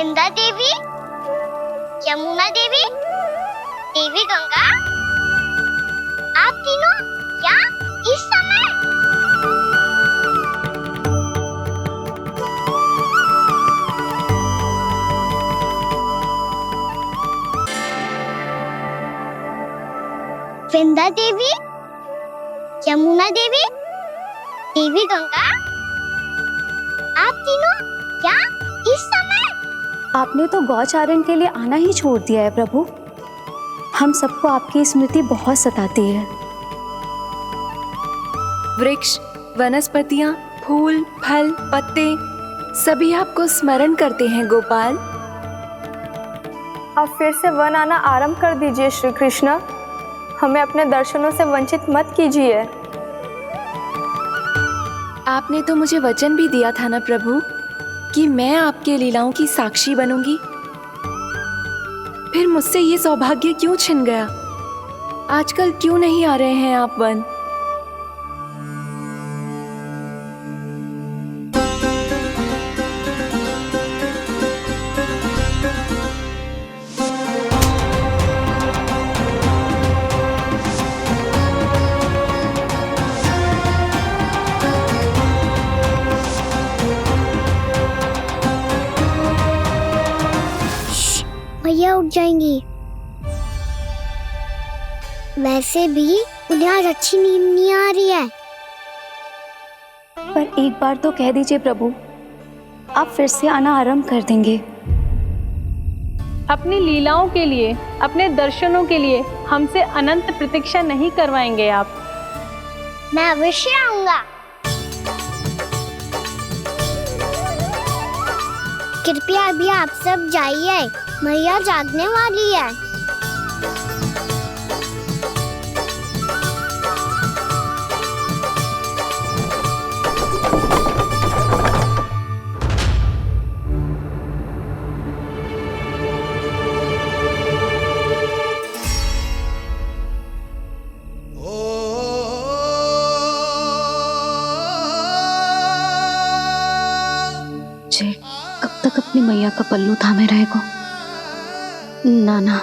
Speaker 1: विंध्या देवी, यमुना देवी, देवी गंगा, आप तीनों क्या इस समय? विंध्या देवी, यमुना देवी, देवी गंगा, आप तीनों क्या इस समय?
Speaker 15: आपने तो गौचारण के लिए आना ही छोड़ दिया है प्रभु। हम सबको आपकी स्मृति बहुत सताती है।
Speaker 3: वृक्ष, वनस्पतियां, फूल, फल, पत्ते सभी आपको स्मरण करते हैं गोपाल।
Speaker 4: अब फिर से वन आना आरंभ कर दीजिए श्री कृष्ण। हमें अपने दर्शनों से वंचित मत कीजिए।
Speaker 3: आपने तो मुझे वचन भी दिया था ना प्रभु कि मैं आपके लीलाओं की साक्षी बनूंगी। फिर मुझसे ये सौभाग्य क्यों छिन गया? आजकल क्यों नहीं आ रहे हैं आप वन?
Speaker 1: भैया उठ जाएंगी। वैसे भी उन्हें आज अच्छी नींद नहीं आ रही है।
Speaker 15: पर एक बार तो कह दीजिए प्रभु, आप फिर से आना आरंभ कर देंगे।
Speaker 16: अपनी लीलाओं के लिए, अपने दर्शनों के लिए हमसे अनंत प्रतीक्षा नहीं करवाएंगे आप?
Speaker 1: मैं अवश्य आऊंगा। कृपया अभी आप सब जाइए, मैया जागने वाली है।
Speaker 13: जय कब तक अपनी मैया का पल्लू थामे रहेगा? ना ना,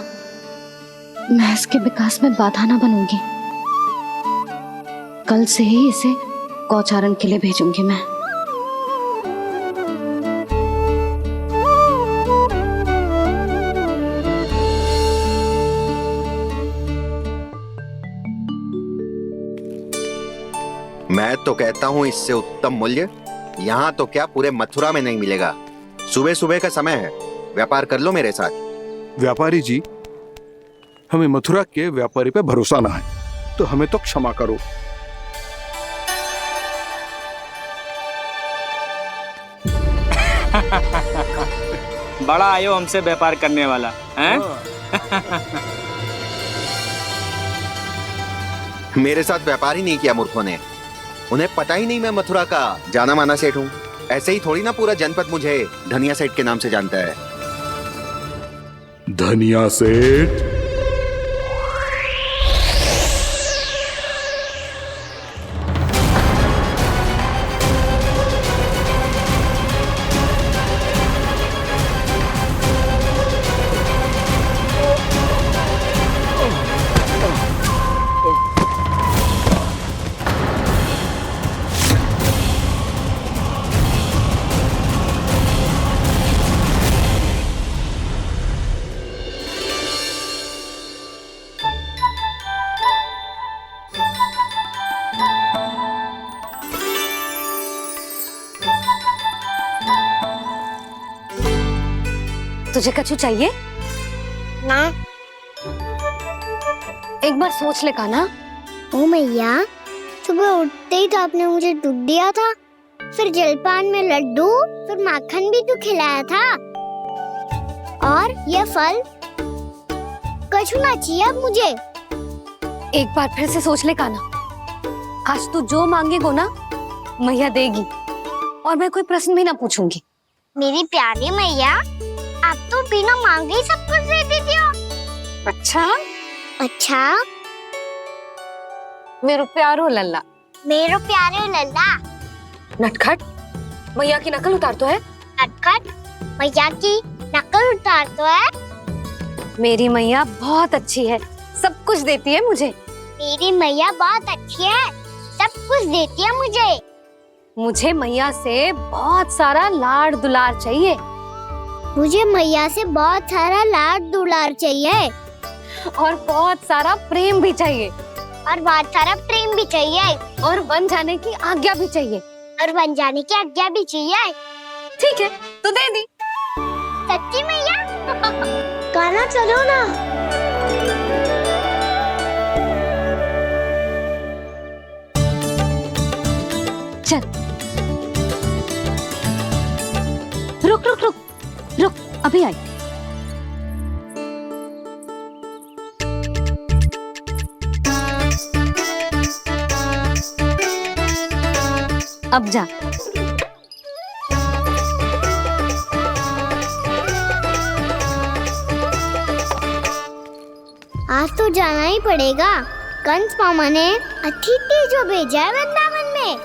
Speaker 13: मैं इसके विकास में बाधा ना बनूंगी। कल से ही इसे गौचारण के लिए भेजूंगी मैं।
Speaker 17: मैं तो कहता हूँ इससे उत्तम मूल्य यहाँ तो क्या पूरे मथुरा में नहीं मिलेगा। सुबह सुबह का समय है, व्यापार कर लो मेरे साथ।
Speaker 14: व्यापारी जी, हमें मथुरा के व्यापारी पे भरोसा ना है, तो हमें तो क्षमा करो।
Speaker 18: बड़ा आयो हमसे व्यापार करने वाला हैं?
Speaker 17: मेरे साथ व्यापार ही नहीं किया मूर्खों ने। उन्हें पता ही नहीं मैं मथुरा का जाना माना सेठ हूँ। ऐसे ही थोड़ी ना पूरा जनपद मुझे धनिया सेठ के नाम से जानता है।
Speaker 14: धनिया सेठ?
Speaker 6: तुझे कछु चाहिए?
Speaker 1: ना।
Speaker 6: एक बार सोच ले कान्हा।
Speaker 1: ओ मैया, सुबह उठते ही तो आपने मुझे दूध दिया था, फिर जलपान में लड्डू, फिर माखन भी तो खिलाया था। और ये फल कछु ना चाहिए अब मुझे।
Speaker 6: एक बार फिर से सोच ले कान्हा। आज तू जो मांगेगो ना मैया देगी, और मैं कोई प्रश्न भी ना पूछूंगी।
Speaker 1: मेरी प्यारी मैया, आप तो बिना मांगे ही सब कुछ दे देती हो।
Speaker 6: अच्छा
Speaker 1: अच्छा,
Speaker 6: मेरो प्यारो लल्ला।
Speaker 1: मेरो प्यारे लल्ला।
Speaker 6: नटखट, मैया की नकल उतार तो है।
Speaker 1: नटखट, मैया की नकल उतार तो है।
Speaker 6: मेरी मैया बहुत अच्छी है, सब कुछ देती है मुझे।
Speaker 1: मेरी मैया बहुत अच्छी है, सब कुछ देती है मुझे।
Speaker 6: मुझे मैया से बहुत सारा लाड दुलार चाहिए।
Speaker 1: मुझे मैया से बहुत सारा लाड दुलार चाहिए।
Speaker 6: और बहुत सारा प्रेम भी चाहिए।
Speaker 1: और बहुत सारा प्रेम भी चाहिए।
Speaker 6: और बन जाने की आज्ञा भी चाहिए।
Speaker 1: और बन जाने की आज्ञा भी चाहिए।
Speaker 6: ठीक है, तो दे दी।
Speaker 1: सच्ची मैया? गाना चलो ना।
Speaker 6: चल। रुक रुक रुक रुक, अभी आई। अब जा।
Speaker 1: आज तो जाना ही पड़ेगा। कंस मामा ने अतिथि जो भेजा है वृंदावन में।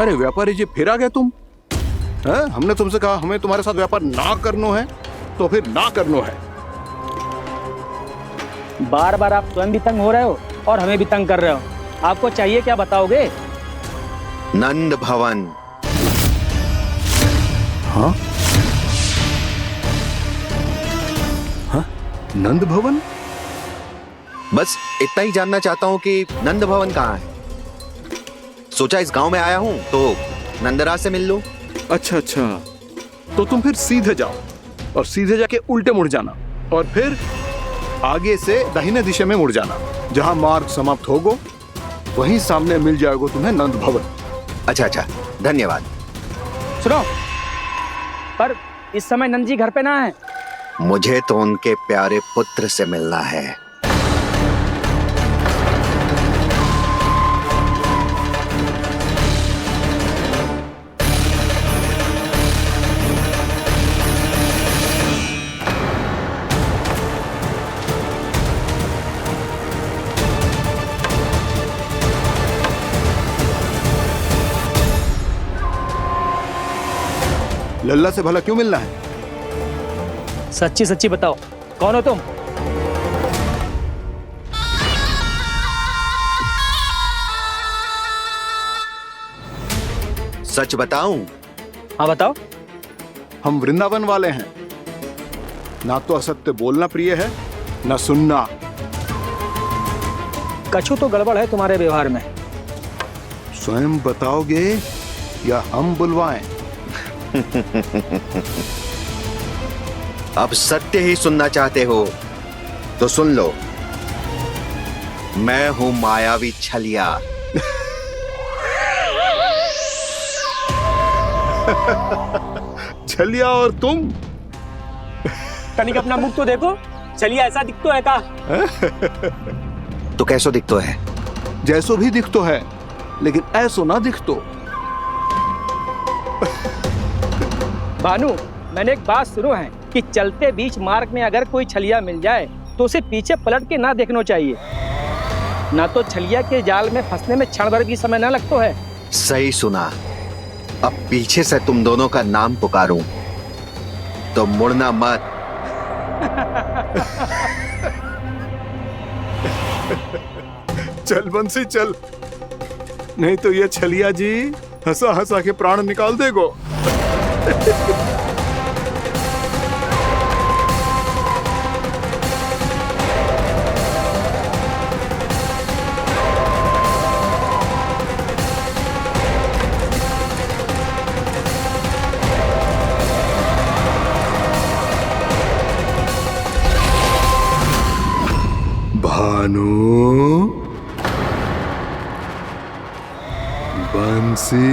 Speaker 14: अरे व्यापारी जी, फिर आ गए तुम? हैं? हमने तुमसे कहा हमें तुम्हारे साथ व्यापार ना करनो है, तो फिर ना करनो है।
Speaker 18: बार बार आप स्वयं भी तंग हो रहे हो और हमें भी तंग कर रहे हो। आपको चाहिए क्या, बताओगे?
Speaker 17: नंद भवन।
Speaker 14: हाँ? हाँ? नंद भवन?
Speaker 17: बस इतना ही जानना चाहता हूँ कि नंद भवन कहाँ है। सोचा इस गांव में आया हूँ तो नंदराज से मिल लूं।
Speaker 14: अच्छा अच्छा, तो तुम फिर सीधे जाओ और सीधे जाके उल्टे मुड़ जाना और फिर आगे से दाहिने दिशा में मुड़ जाना। जहाँ मार्ग समाप्त होगो वहीं सामने मिल जाएगा तुम्हें नंद भवन।
Speaker 17: अच्छा अच्छा, धन्यवाद।
Speaker 18: सुनो, पर इस समय नंद जी घर पे ना है।
Speaker 17: मुझे तो उनके प्यारे पुत्र से मिलना है।
Speaker 14: लल्ला से भला क्यों मिलना है?
Speaker 18: सच्ची सच्ची बताओ, कौन हो तुम?
Speaker 17: सच बताऊं?
Speaker 18: हाँ बताओ।
Speaker 14: हम वृंदावन वाले हैं। ना तो असत्य बोलना प्रिय है, ना सुनना।
Speaker 18: कछु तो गड़बड़ है तुम्हारे व्यवहार में।
Speaker 14: स्वयं बताओगे या हम बुलवाएं?
Speaker 17: अब सत्य ही सुनना चाहते हो तो सुन लो। मैं हूं मायावी छलिया।
Speaker 14: छलिया और तुम?
Speaker 18: तनिक अपना मुख तो देखो, छलिया ऐसा दिखतो है का?
Speaker 17: तो कैसो दिखतो है?
Speaker 14: जैसो भी दिखतो है, लेकिन ऐसो ना दिखतो।
Speaker 18: भानु, मैंने एक बात सुनो है कि चलते बीच मार्ग में अगर कोई छलिया मिल जाए तो उसे पीछे पलट के ना देखना चाहिए। ना तो छलिया के जाल में फंसने में क्षण भर भी समय ना लगता है।
Speaker 17: सही सुना। अब पीछे से तुम दोनों का नाम पुकारूं तो मुड़ना मत।
Speaker 14: चल बंसी चल, नहीं तो ये छलिया जी हंसा हंसा के प्राण निकाल देगो। भानु, बंसी।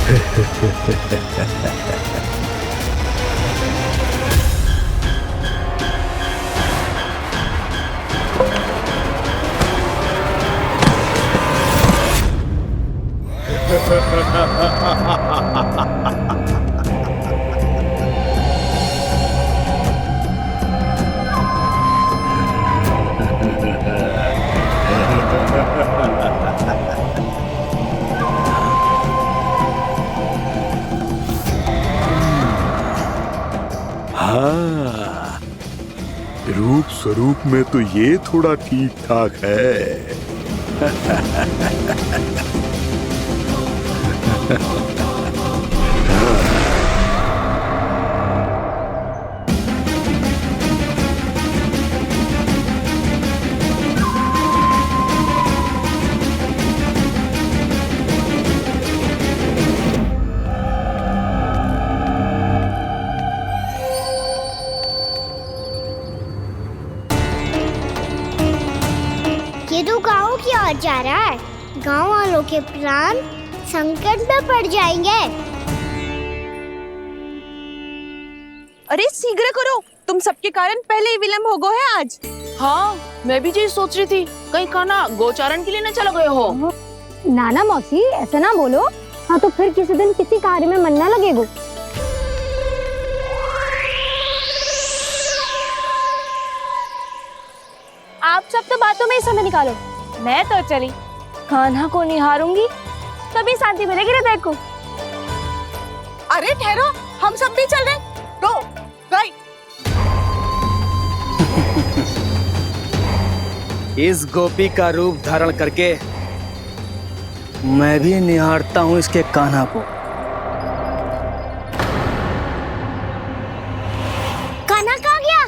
Speaker 14: हाँ, रूप स्वरूप में तो ये थोड़ा ठीक ठाक है।
Speaker 1: ये तो गाँव की ओर जा रहा है। गाँव वालों के प्राण संकट में पड़ जाएंगे।
Speaker 4: अरे शीघ्र करो, तुम सबके कारण पहले ही विलम्ब हो गए है आज।
Speaker 2: हाँ, मैं भी यही सोच रही थी, कहीं खाना गोचारण के लिए न चले गए हो।
Speaker 10: नाना मौसी ऐसा ना बोलो। हाँ तो फिर किसी दिन किसी कार्य में मन ना लगेगा।
Speaker 4: आप सब तो बातों में ही समय निकालो। मैं तो चली कान्हा को निहारूंगी, तभी शांति मिलेगी हृदय को। अरे ठहरो, हम सब भी चल रहे। रो गई।
Speaker 18: इस गोपी का रूप धारण करके मैं भी निहारता हूँ इसके कान्हा को।
Speaker 1: कान्हा कहाँ गया?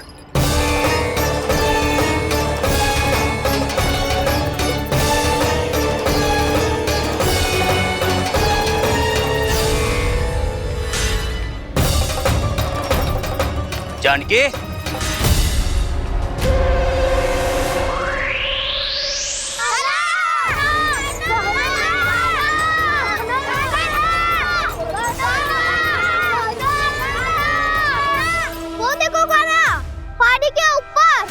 Speaker 18: जानकी,
Speaker 1: वो देखो कान्हा, पहाड़ी के ऊपर।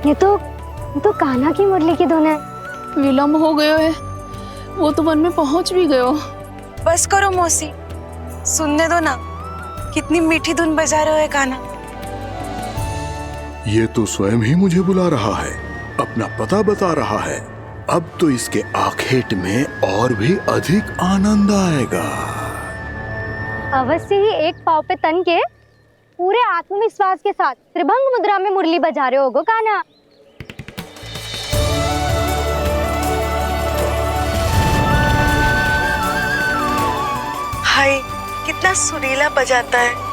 Speaker 10: ये तो कान्हा की मुरली की धुन है।
Speaker 2: विलम्ब हो गयो है, वो तो वन में पहुंच भी गयो।
Speaker 4: बस करो मौसी, सुनने दो ना, कितनी मीठी धुन बजा रहे हो कान्हा।
Speaker 14: ये तो स्वयं ही मुझे बुला रहा है, अपना पता बता रहा है। अब तो इसके आखेट में और भी अधिक आनंद आएगा।
Speaker 13: अवश्य ही एक पाव पे तन के पूरे आत्मविश्वास के साथ त्रिभंग मुद्रा में मुरली बजा रहे होगो कान्हा।
Speaker 5: हाय, कितना सुरीला बजाता है।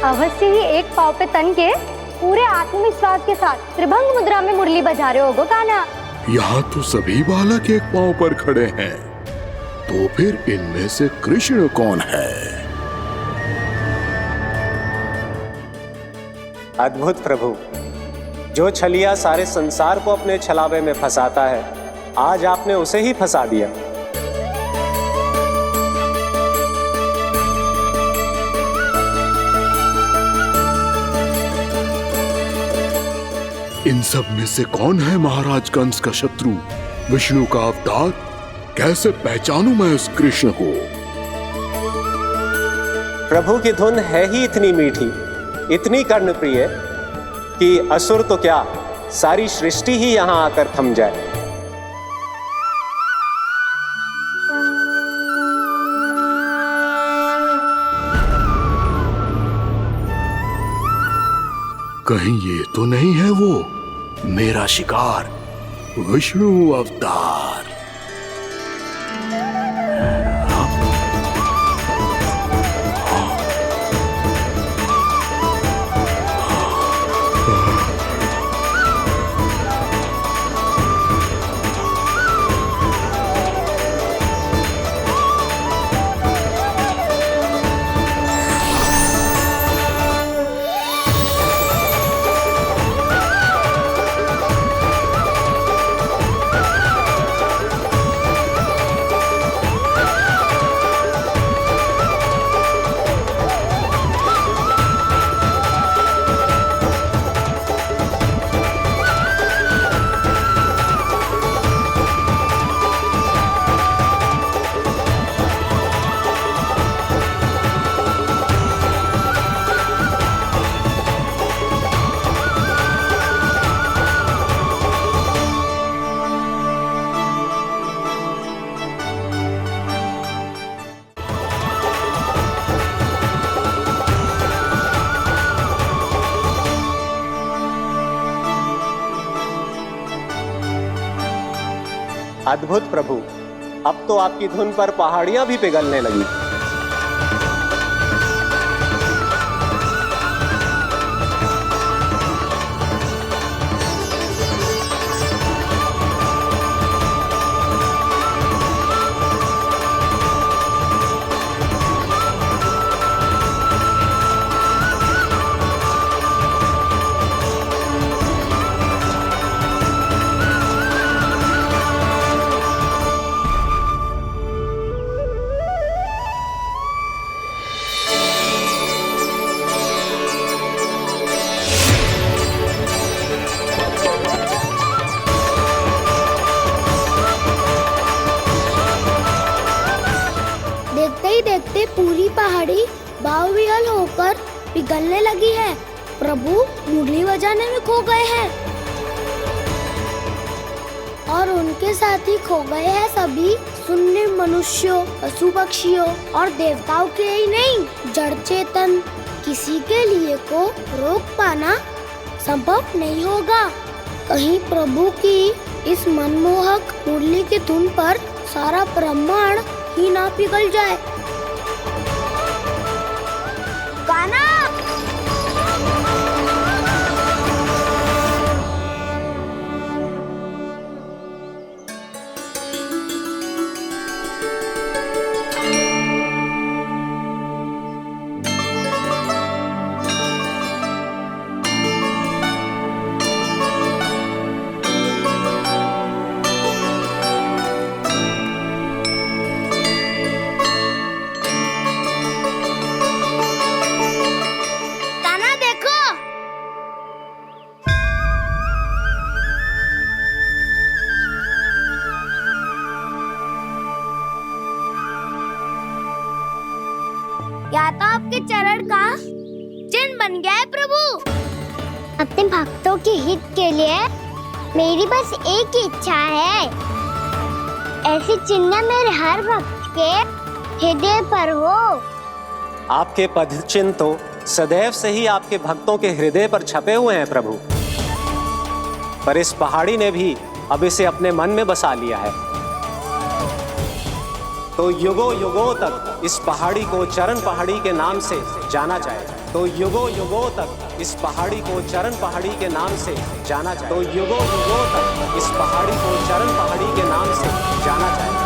Speaker 13: अवश्य ही एक पाव पे तन के पूरे आत्मविश्वास के साथ त्रिभंग मुद्रा में मुरली बजा रहे होगो कान्हा।
Speaker 14: यहाँ तो सभी बालक एक पांव पर खड़े हैं, तो फिर इनमें से कृष्ण कौन है?
Speaker 19: अद्भुत प्रभु, जो छलिया सारे संसार को अपने छलावे में फंसाता है, आज आपने उसे ही फंसा दिया।
Speaker 14: इन सब में से कौन है महाराज कंस का शत्रु, विष्णु का अवतार? कैसे पहचानूं मैं उस कृष्ण को?
Speaker 19: प्रभु की धुन है ही इतनी मीठी, इतनी कर्णप्रिय कि असुर तो क्या, सारी सृष्टि ही यहां आकर थम जाए।
Speaker 14: कहीं ये तो नहीं है वो मेरा शिकार, विष्णु अवतार?
Speaker 19: अद्भुत प्रभु, अब तो आपकी धुन पर पहाड़ियां भी पिघलने लगी।
Speaker 10: देखते ही देखते पूरी पहाड़ी बाव विहल होकर पिघलने लगी है। प्रभु मुरली बजाने में खो गए हैं और उनके साथ ही खो गए हैं सभी सुनने मनुष्यों, पशु पक्षियों और देवताओं के ही नहीं, जड़ चेतन किसी के लिए को रोक पाना संभव नहीं होगा। कहीं प्रभु की इस मनमोहक मुरली की धुन पर सारा ब्रह्मांड ही ना पिघल जाए। गाना या तो आपके चरण का चिन्ह बन गया है प्रभु।
Speaker 1: अपने भक्तों के हित के लिए मेरी बस एक ही इच्छा है, ऐसी चिन्ह मेरे हर भक्त के हृदय पर हो।
Speaker 19: आपके पद चिन्ह तो सदैव से ही आपके भक्तों के हृदय पर छपे हुए हैं प्रभु, पर इस पहाड़ी ने भी अब इसे अपने मन में बसा लिया है। तो युगों युगों तक इस पहाड़ी को चरण पहाड़ी के नाम से जाना जाए। तो युगों युगों तक इस पहाड़ी को चरण पहाड़ी के नाम से जाना जाए। तो युगों युगों तक इस पहाड़ी को चरण पहाड़ी के नाम से जाना जाए।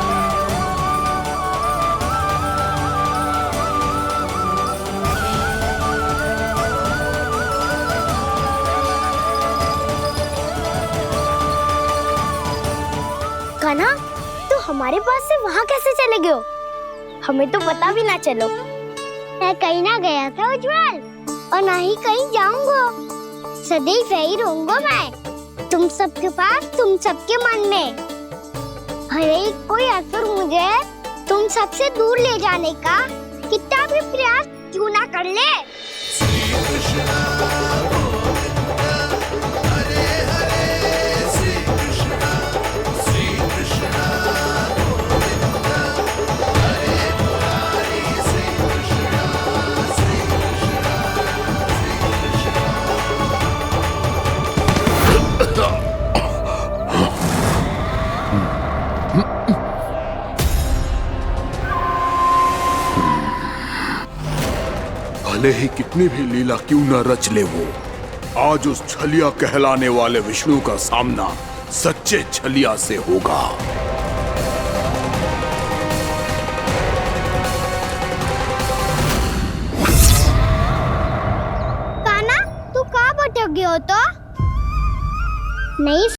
Speaker 10: कान्हा, तू हमारे पास से वहाँ कैसे चले गए हो? हमें तो पता भी ना चलो।
Speaker 1: मैं कहीं ना गया था उज्जवल, और ना ही कहीं जाऊंगा। सदैव यही रहूंगा मैं, तुम सबके पास, तुम सबके मन में। भले ही कोई असुर मुझे तुम सबसे दूर ले जाने का कितना भी प्रयास क्यों ना कर ले।
Speaker 14: भले ही कितनी भी लीला क्यों न रच ले वो, आज उस छलिया कहलाने वाले विष्णु का सामना सच्चे छलिया से होगा।
Speaker 1: कान्हा, तू कहाँ भटक गए हो तो? नहीं